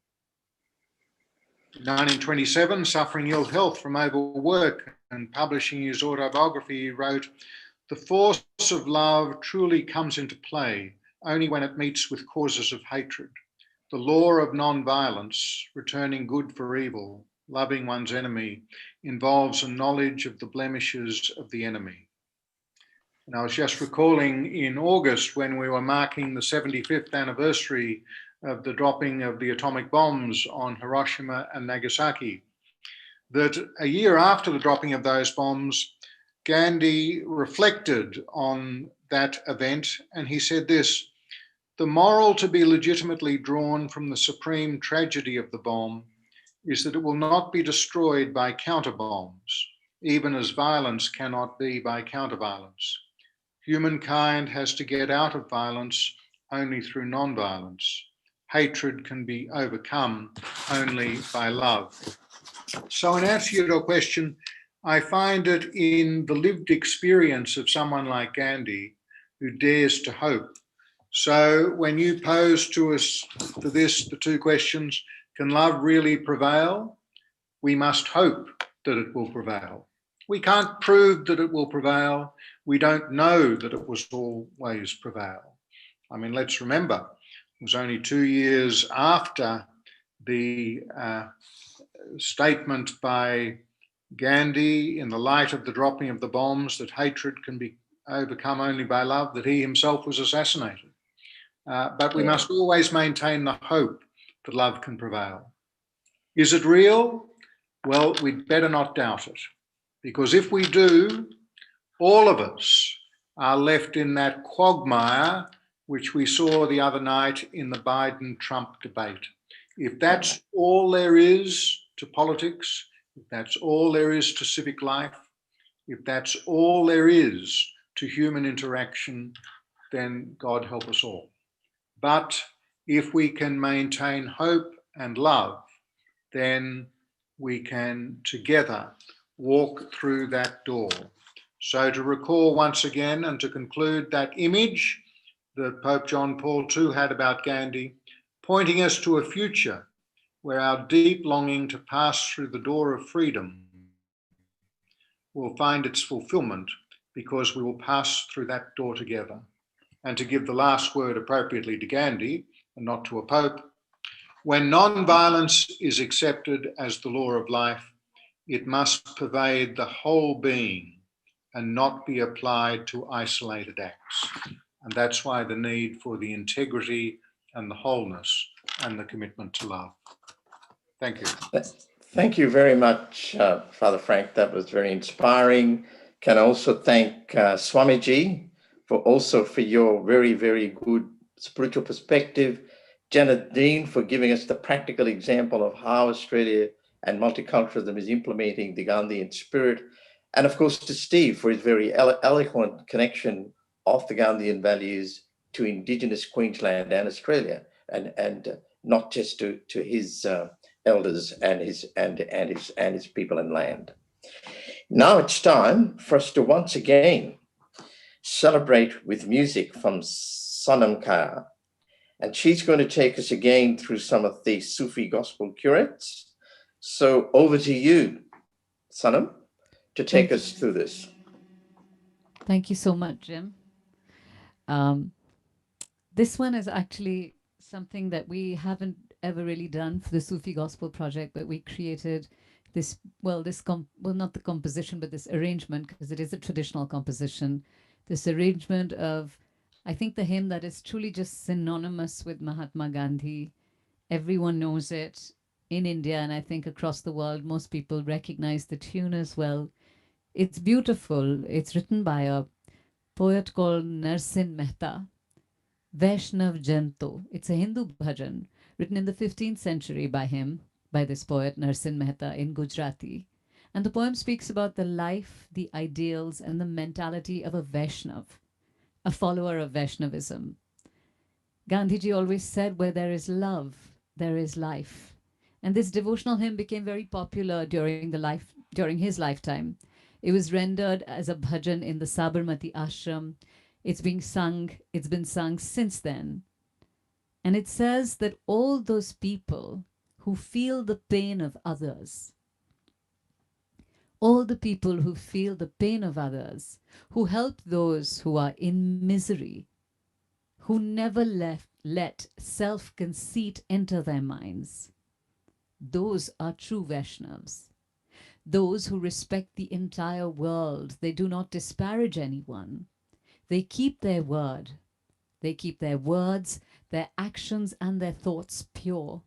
In 1927, suffering ill health from overwork and publishing his autobiography, he wrote, the force of love truly comes into play only when it meets with causes of hatred. The law of non-violence, returning good for evil, loving one's enemy, involves a knowledge of the blemishes of the enemy. And I was just recalling in August when we were marking the 75th anniversary of the dropping of the atomic bombs on Hiroshima and Nagasaki, that a year after the dropping of those bombs, Gandhi reflected on that event, and he said this: "The moral to be legitimately drawn from the supreme tragedy of the bomb is that it will not be destroyed by counter-bombs, even as violence cannot be by counter-violence. Humankind has to get out of violence only through non-violence. Hatred can be overcome only by love." So in answer to your question, I find it in the lived experience of someone like Gandhi who dares to hope. So when you pose to us for this, the two questions, can love really prevail? We must hope that it will prevail. We can't prove that it will prevail. We don't know that it will always prevail. I mean, let's remember, it was only 2 years after the statement by Gandhi in the light of the dropping of the bombs that hatred can be overcome only by love, that he himself was assassinated. But we must always maintain the hope that love can prevail. Is it real? Well, we'd better not doubt it, because if we do, all of us are left in that quagmire which we saw the other night in the Biden-Trump debate. If that's all there is to politics, if that's all there is to civic life, if that's all there is to human interaction, then God help us all. But if we can maintain hope and love, then we can together walk through that door. So to recall once again and to conclude that image that Pope John Paul II had about Gandhi, pointing us to a future where our deep longing to pass through the door of freedom will find its fulfillment because we will pass through that door together. And to give the last word appropriately to Gandhi and not to a pope, when non-violence is accepted as the law of life, it must pervade the whole being and not be applied to isolated acts. And that's why the need for the integrity and the wholeness and the commitment to love. Thank you. Thank you very much, Father Frank. That was very inspiring. Can I also thank Swamiji for your very, very good spiritual perspective. Janet Dean for giving us the practical example of how Australia and multiculturalism is implementing the Gandhian spirit. And of course to Steve for his very eloquent connection of the Gandhian values to Indigenous Queensland and Australia, and not just to his elders and his people and land. Now it's time for us to once again celebrate with music from Sonam Kaya. And she's going to take us again through some of the Sufi gospel curates. So over to you, Sonam, to take us through this. Thank you so much, Jim. This one is actually something that we haven't ever really done for the Sufi Gospel Project, but we created this, not the composition, but this arrangement, because it is a traditional composition, this arrangement of, I think, the hymn that is truly just synonymous with Mahatma Gandhi. Everyone knows it in India, and I think across the world, most people recognize the tune as well. It's beautiful. It's written by a poet called Narsin Mehta, Vaishnav Janto. It's a Hindu bhajan written in the 15th century by him, by this poet Narsin Mehta in Gujarati. And the poem speaks about the life, the ideals, and the mentality of a Vaishnav, a follower of Vaishnavism. Gandhiji always said, where there is love, there is life. And this devotional hymn became very popular during his lifetime. It was rendered as a bhajan in the Sabarmati ashram. It's been sung since then. And it says that all those people who feel the pain of others, all the people who feel the pain of others, who help those who are in misery, who never let self-conceit enter their minds, those are true Vaishnavas. Those who respect the entire world, they do not disparage anyone. They keep their word. They keep their words, their actions, and their thoughts pure.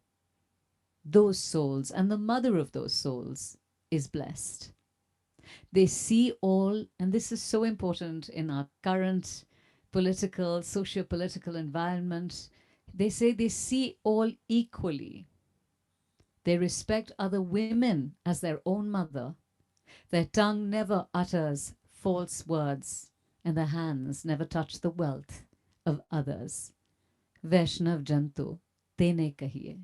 Those souls, and the mother of those souls, is blessed. They see all, and this is so important in our current political, socio-political environment. They say they see all equally. They respect other women as their own mother. Their tongue never utters false words, and their hands never touch the wealth of others. Vaishnav Jantu, tene kahiye.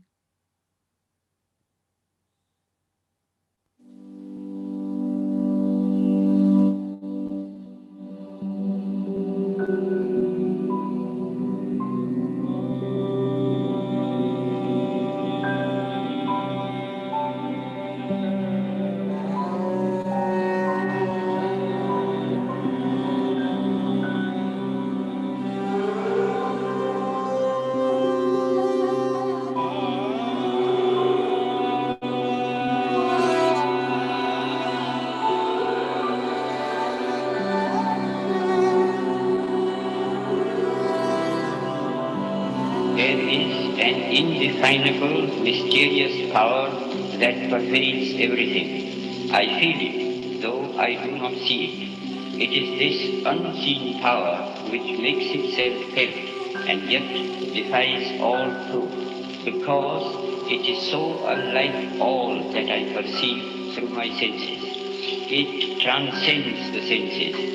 There is an indefinable, mysterious power that pervades everything. I feel it, though I do not see it. It is this unseen power which makes itself felt and yet defies all truth, because it is so unlike all that I perceive through my senses. It transcends the senses.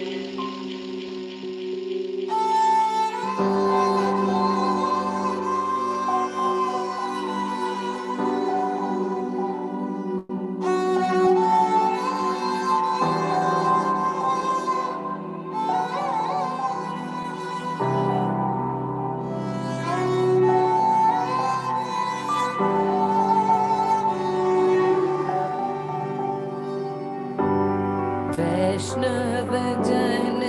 वैष्णव जन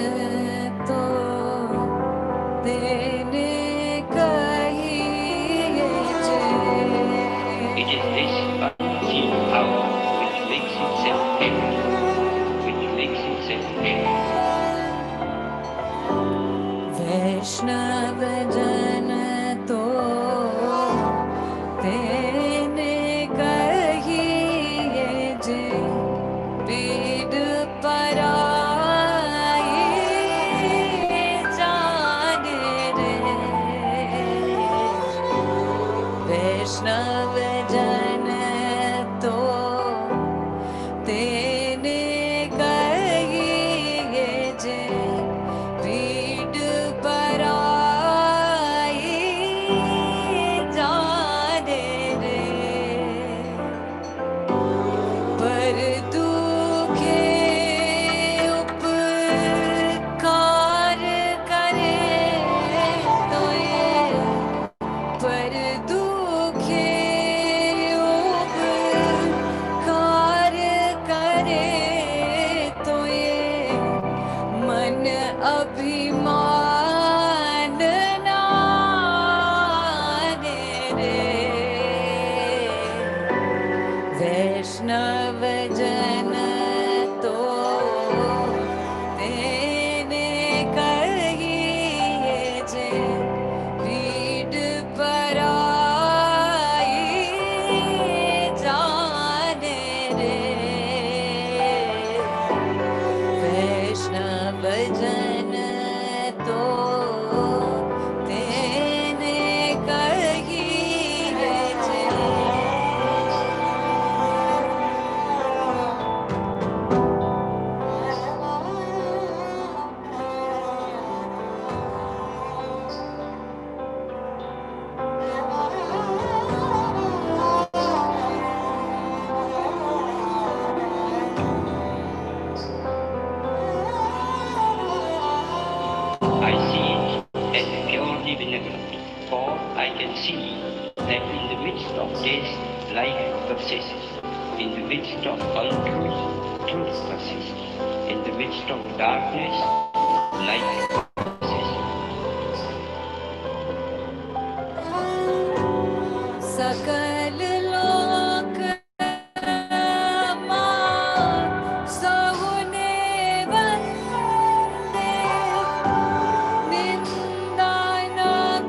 तो तेने कहिए It is this unseen power which makes itself felt, which makes itself felt. वैष्णव जन तो तेने कहिए जे पीड़ पराई जाने रे वैष्णव जन तो तेने कहिए जे पीड़ पराई जाने रे पर दुखे उपकार करे तो ये पर दुखे उपकार करे तो ये मन अभिमान नाने रे वैष्णव जन तो तेने कहिए जे पीड़ पराई जाने रे वैष्णव जन तो तेने कहिए जे I see it as purely benevolent, for I can see that in the midst of death, life persists. In the midst of untruth, truth persists. In the midst of darkness, light persists. सकल लोक सहुने वंदे निंदा न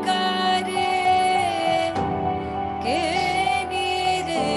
करे के निरे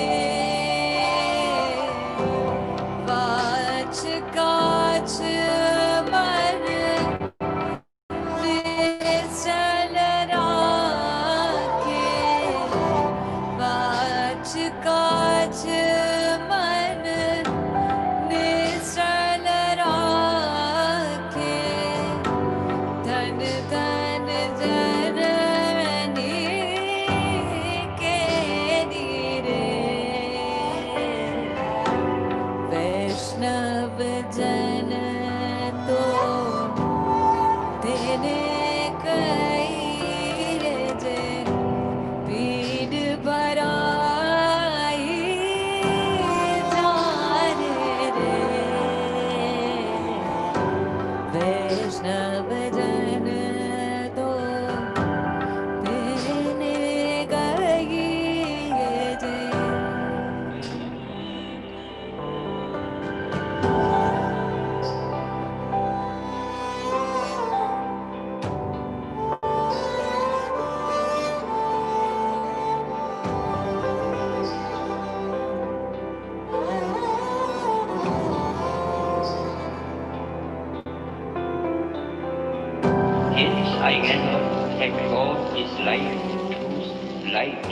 God is life, truth, light.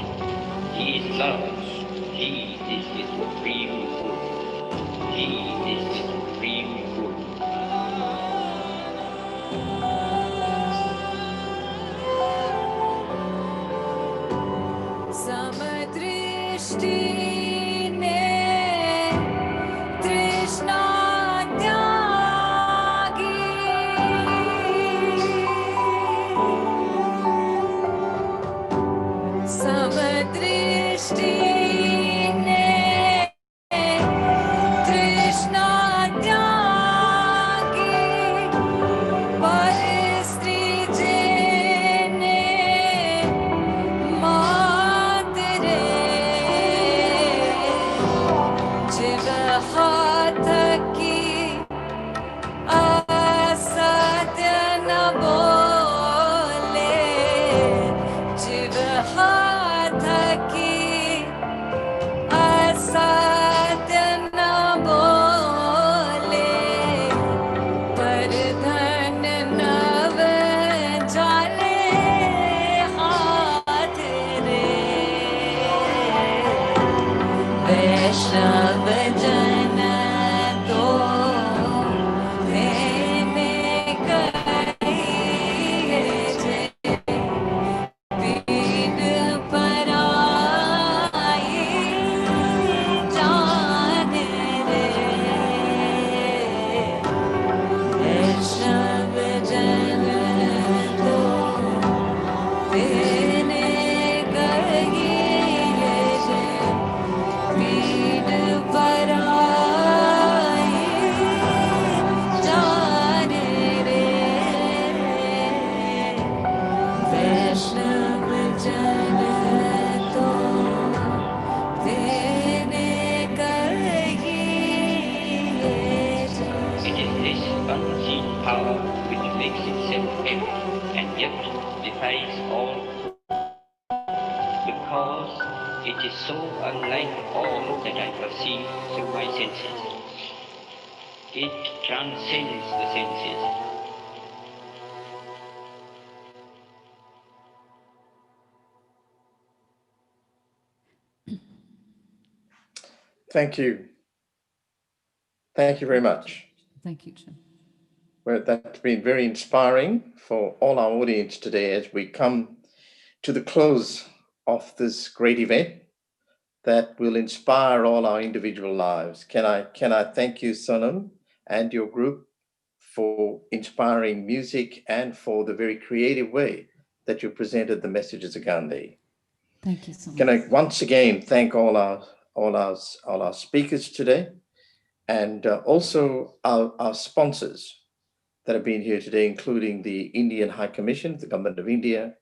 He is love. He is the supreme good. He is the supreme good. समदृष्टि ने तृष्णा त्यागी समदृष्टि ने तृष्णा त्यागी परस्त्री जेने मात रे जिव हाथ की असत्य न बोले जिव हाथ की असत्य न बोले पर धन नव जाले हाथ रे वैष्णव जन तो देने कहिए जे पीड़ पराई जान रे वैष्णव जन तो देने कहिए जे पीड़ पराई जान रे वैष्णव जन तो देने कहिए जे It is this unseen power which makes itself felt and yet defies all, because it is so unlike all that I perceive through my senses. It transcends the senses. Thank you. Thank you very much. Thank you, Jim. Well, that's been very inspiring for all our audience today as we come to the close of this great event that will inspire all our individual lives. Can I thank you, Sonam, and your group for inspiring music and for the very creative way that you presented the messages of Gandhi. Thank you so much. Can I once again thank all our speakers today, and also our sponsors that have been here today, including the Indian High Commission, the Government of India,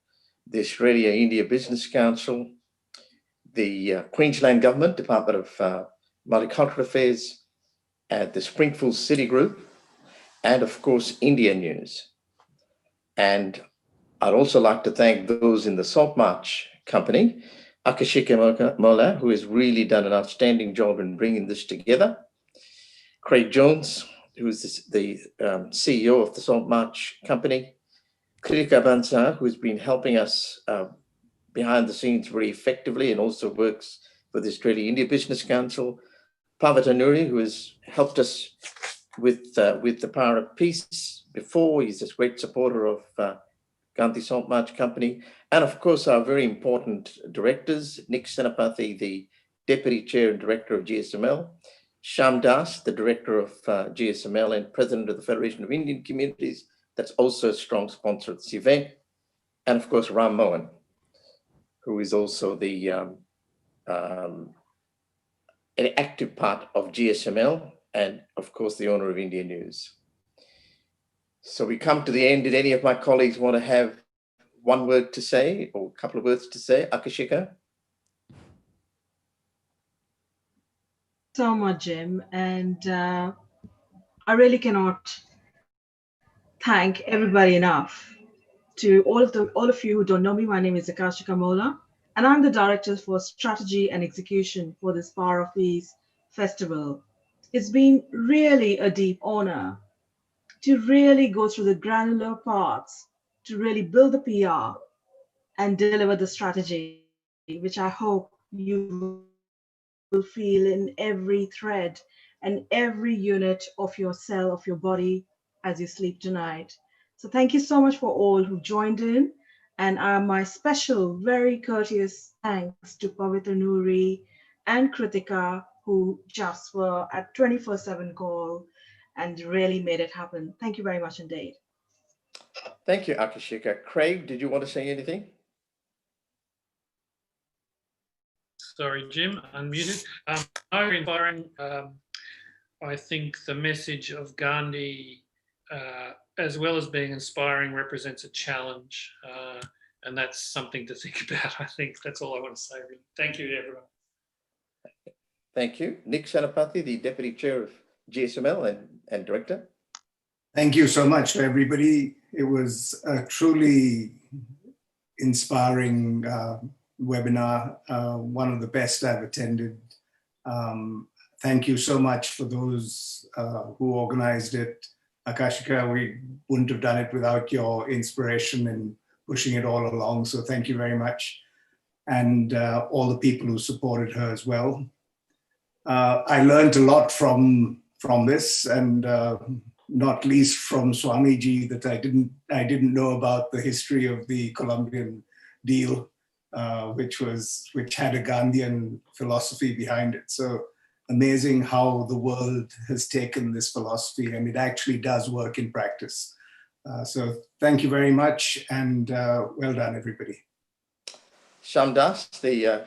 the Australia-India Business Council, the Queensland Government, Department of Multicultural Affairs, the Springfield City Group, and of course, India News. And I'd also like to thank those in the Salt March Company, Akashika Mola, who has really done an outstanding job in bringing this together. Craig Jones, who is the CEO of the Salt March Company. Krika Bansa, who has been helping us behind the scenes very effectively and also works for the Australia-India Business Council. Pavata Nuri, who has helped us with the Power of Peace before. He's a great supporter of Gandhi Salt March Company. And of course, our very important directors, Nick Senapathy, the Deputy Chair and Director of GSML, Sham Das, the Director of GSML and President of the Federation of Indian Communities, that's also a strong sponsor of this event. And of course, Ram Mohan, who is also the an active part of GSML and of course the owner of India News. So we come to the end. Did any of my colleagues want to have one word to say or a couple of words to say? Akashika? So much, Jim. And I really cannot thank everybody enough. To all of you who don't know me, my name is Akashika Mola, and I'm the Director for Strategy and Execution for this Power of Peace Festival. It's been really a deep honor to really go through the granular parts, to really build the PR, and deliver the strategy, which I hope you will feel in every thread and every unit of your cell, of your body as you sleep tonight. So thank you so much for all who joined in. And my special, very courteous thanks to Pavitra Noori and Kritika, who just were at 24/7 call and really made it happen. Thank you very much indeed. Thank you, Akashika. Craig, did you want to say anything? Sorry, Jim, unmuted. Very inspiring. I think the message of Gandhi, as well as being inspiring, represents a challenge. And that's something to think about. I think that's all I want to say. Really. Thank you to everyone. Thank you. Nick Sanapathy, the Deputy Chair of GSML and Director. Thank you so much to everybody. It was a truly inspiring webinar, one of the best I've attended. Thank you so much for those who organized it. Akashika, we wouldn't have done it without your inspiration and pushing it all along, so thank you very much. And all the people who supported her as well. I learned a lot from this, and not least from Swamiji, that I didn't know about the history of the Colombian deal, which had a Gandhian philosophy behind it. So amazing how the world has taken this philosophy, and it actually does work in practice. So thank you very much, and well done, everybody. Sham Das, the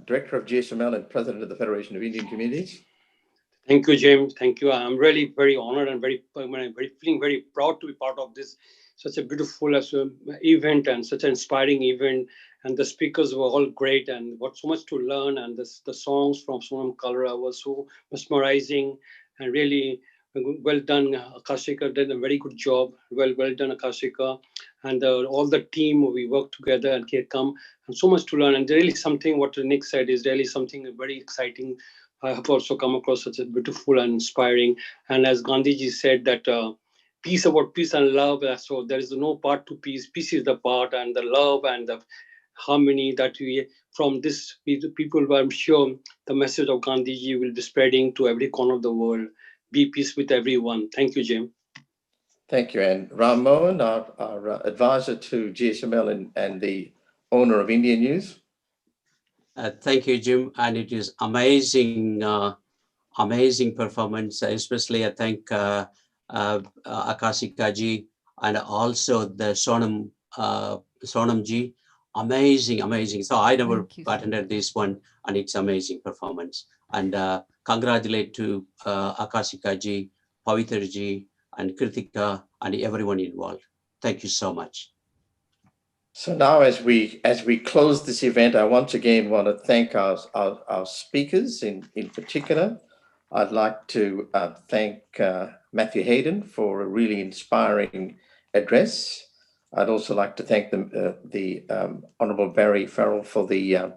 Director of GSML and President of the Federation of Indian Communities. Thank you, Jim. Thank you. I'm really very honored and feeling very proud to be part of this such a beautiful event and such an inspiring event. And the speakers were all great and got so much to learn. And the songs from Sonam Kalra were so mesmerizing and really well done. Akashika did a very good job. Well done, Akashika. And all the team, we worked together and come and so much to learn. And really something what Nick said is really something very exciting. I have also come across such a beautiful and inspiring. And as Gandhiji said that peace about peace and love. So there is no part to peace. Peace is the part, and the love and the harmony that we from this people. I'm sure the message of Gandhiji will be spreading to every corner of the world. Be peace with everyone. Thank you, Jim. Thank you. And Ram Mohan, our advisor to GSML and the owner of India News. Thank you, Jim. And it is amazing, amazing performance. Especially, I thank Akashika ji and also the Sonam ji. Amazing. So I never attended this one, and it's amazing performance. And congratulate to Akashika ji, Pavitra ji, and Kritika, and everyone involved. Thank you so much. So now, as we close this event, I once again want to thank our speakers in particular. I'd like to thank Matthew Hayden for a really inspiring address. I'd also like to thank the Honourable Barry Farrell for the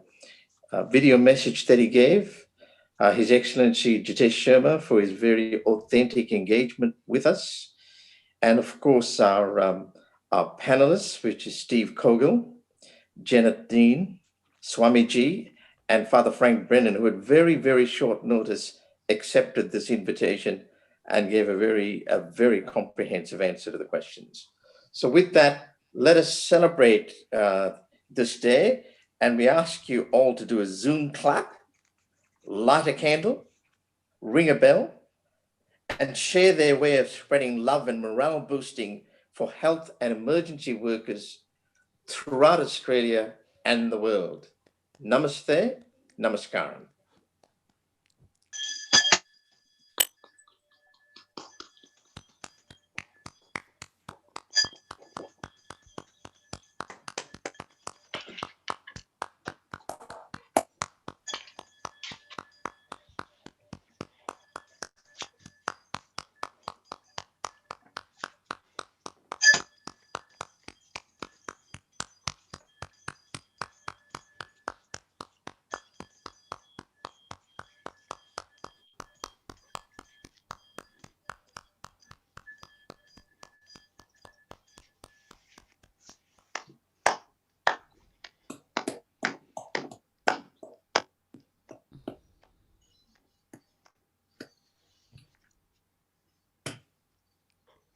video message that he gave. His Excellency Jitesh Sharma for his very authentic engagement with us. And of course, our panelists, which is Steve Kogel, Janet Dean, Swamiji, and Father Frank Brennan, who at very, very short notice accepted this invitation and gave a very comprehensive answer to the questions. So with that, let us celebrate this day, and we ask you all to do a Zoom clap, light a candle, ring a bell, and share their way of spreading love and morale boosting for health and emergency workers throughout Australia and the world. Namaste, namaskaram.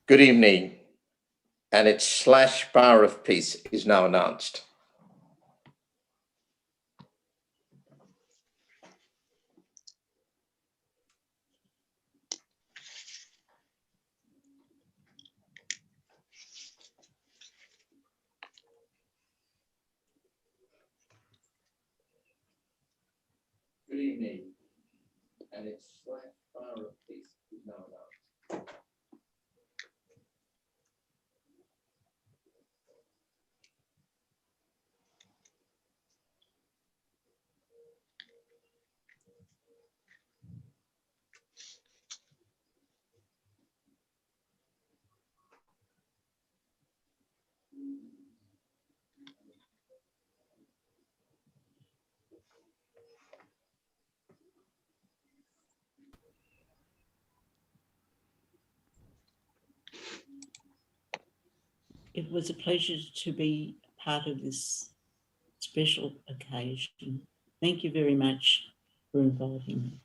Good evening, and its / Power of Peace is now announced. Good evening, and its / Power of Peace is now announced. It was a pleasure to be part of this special occasion. Thank you very much for inviting me.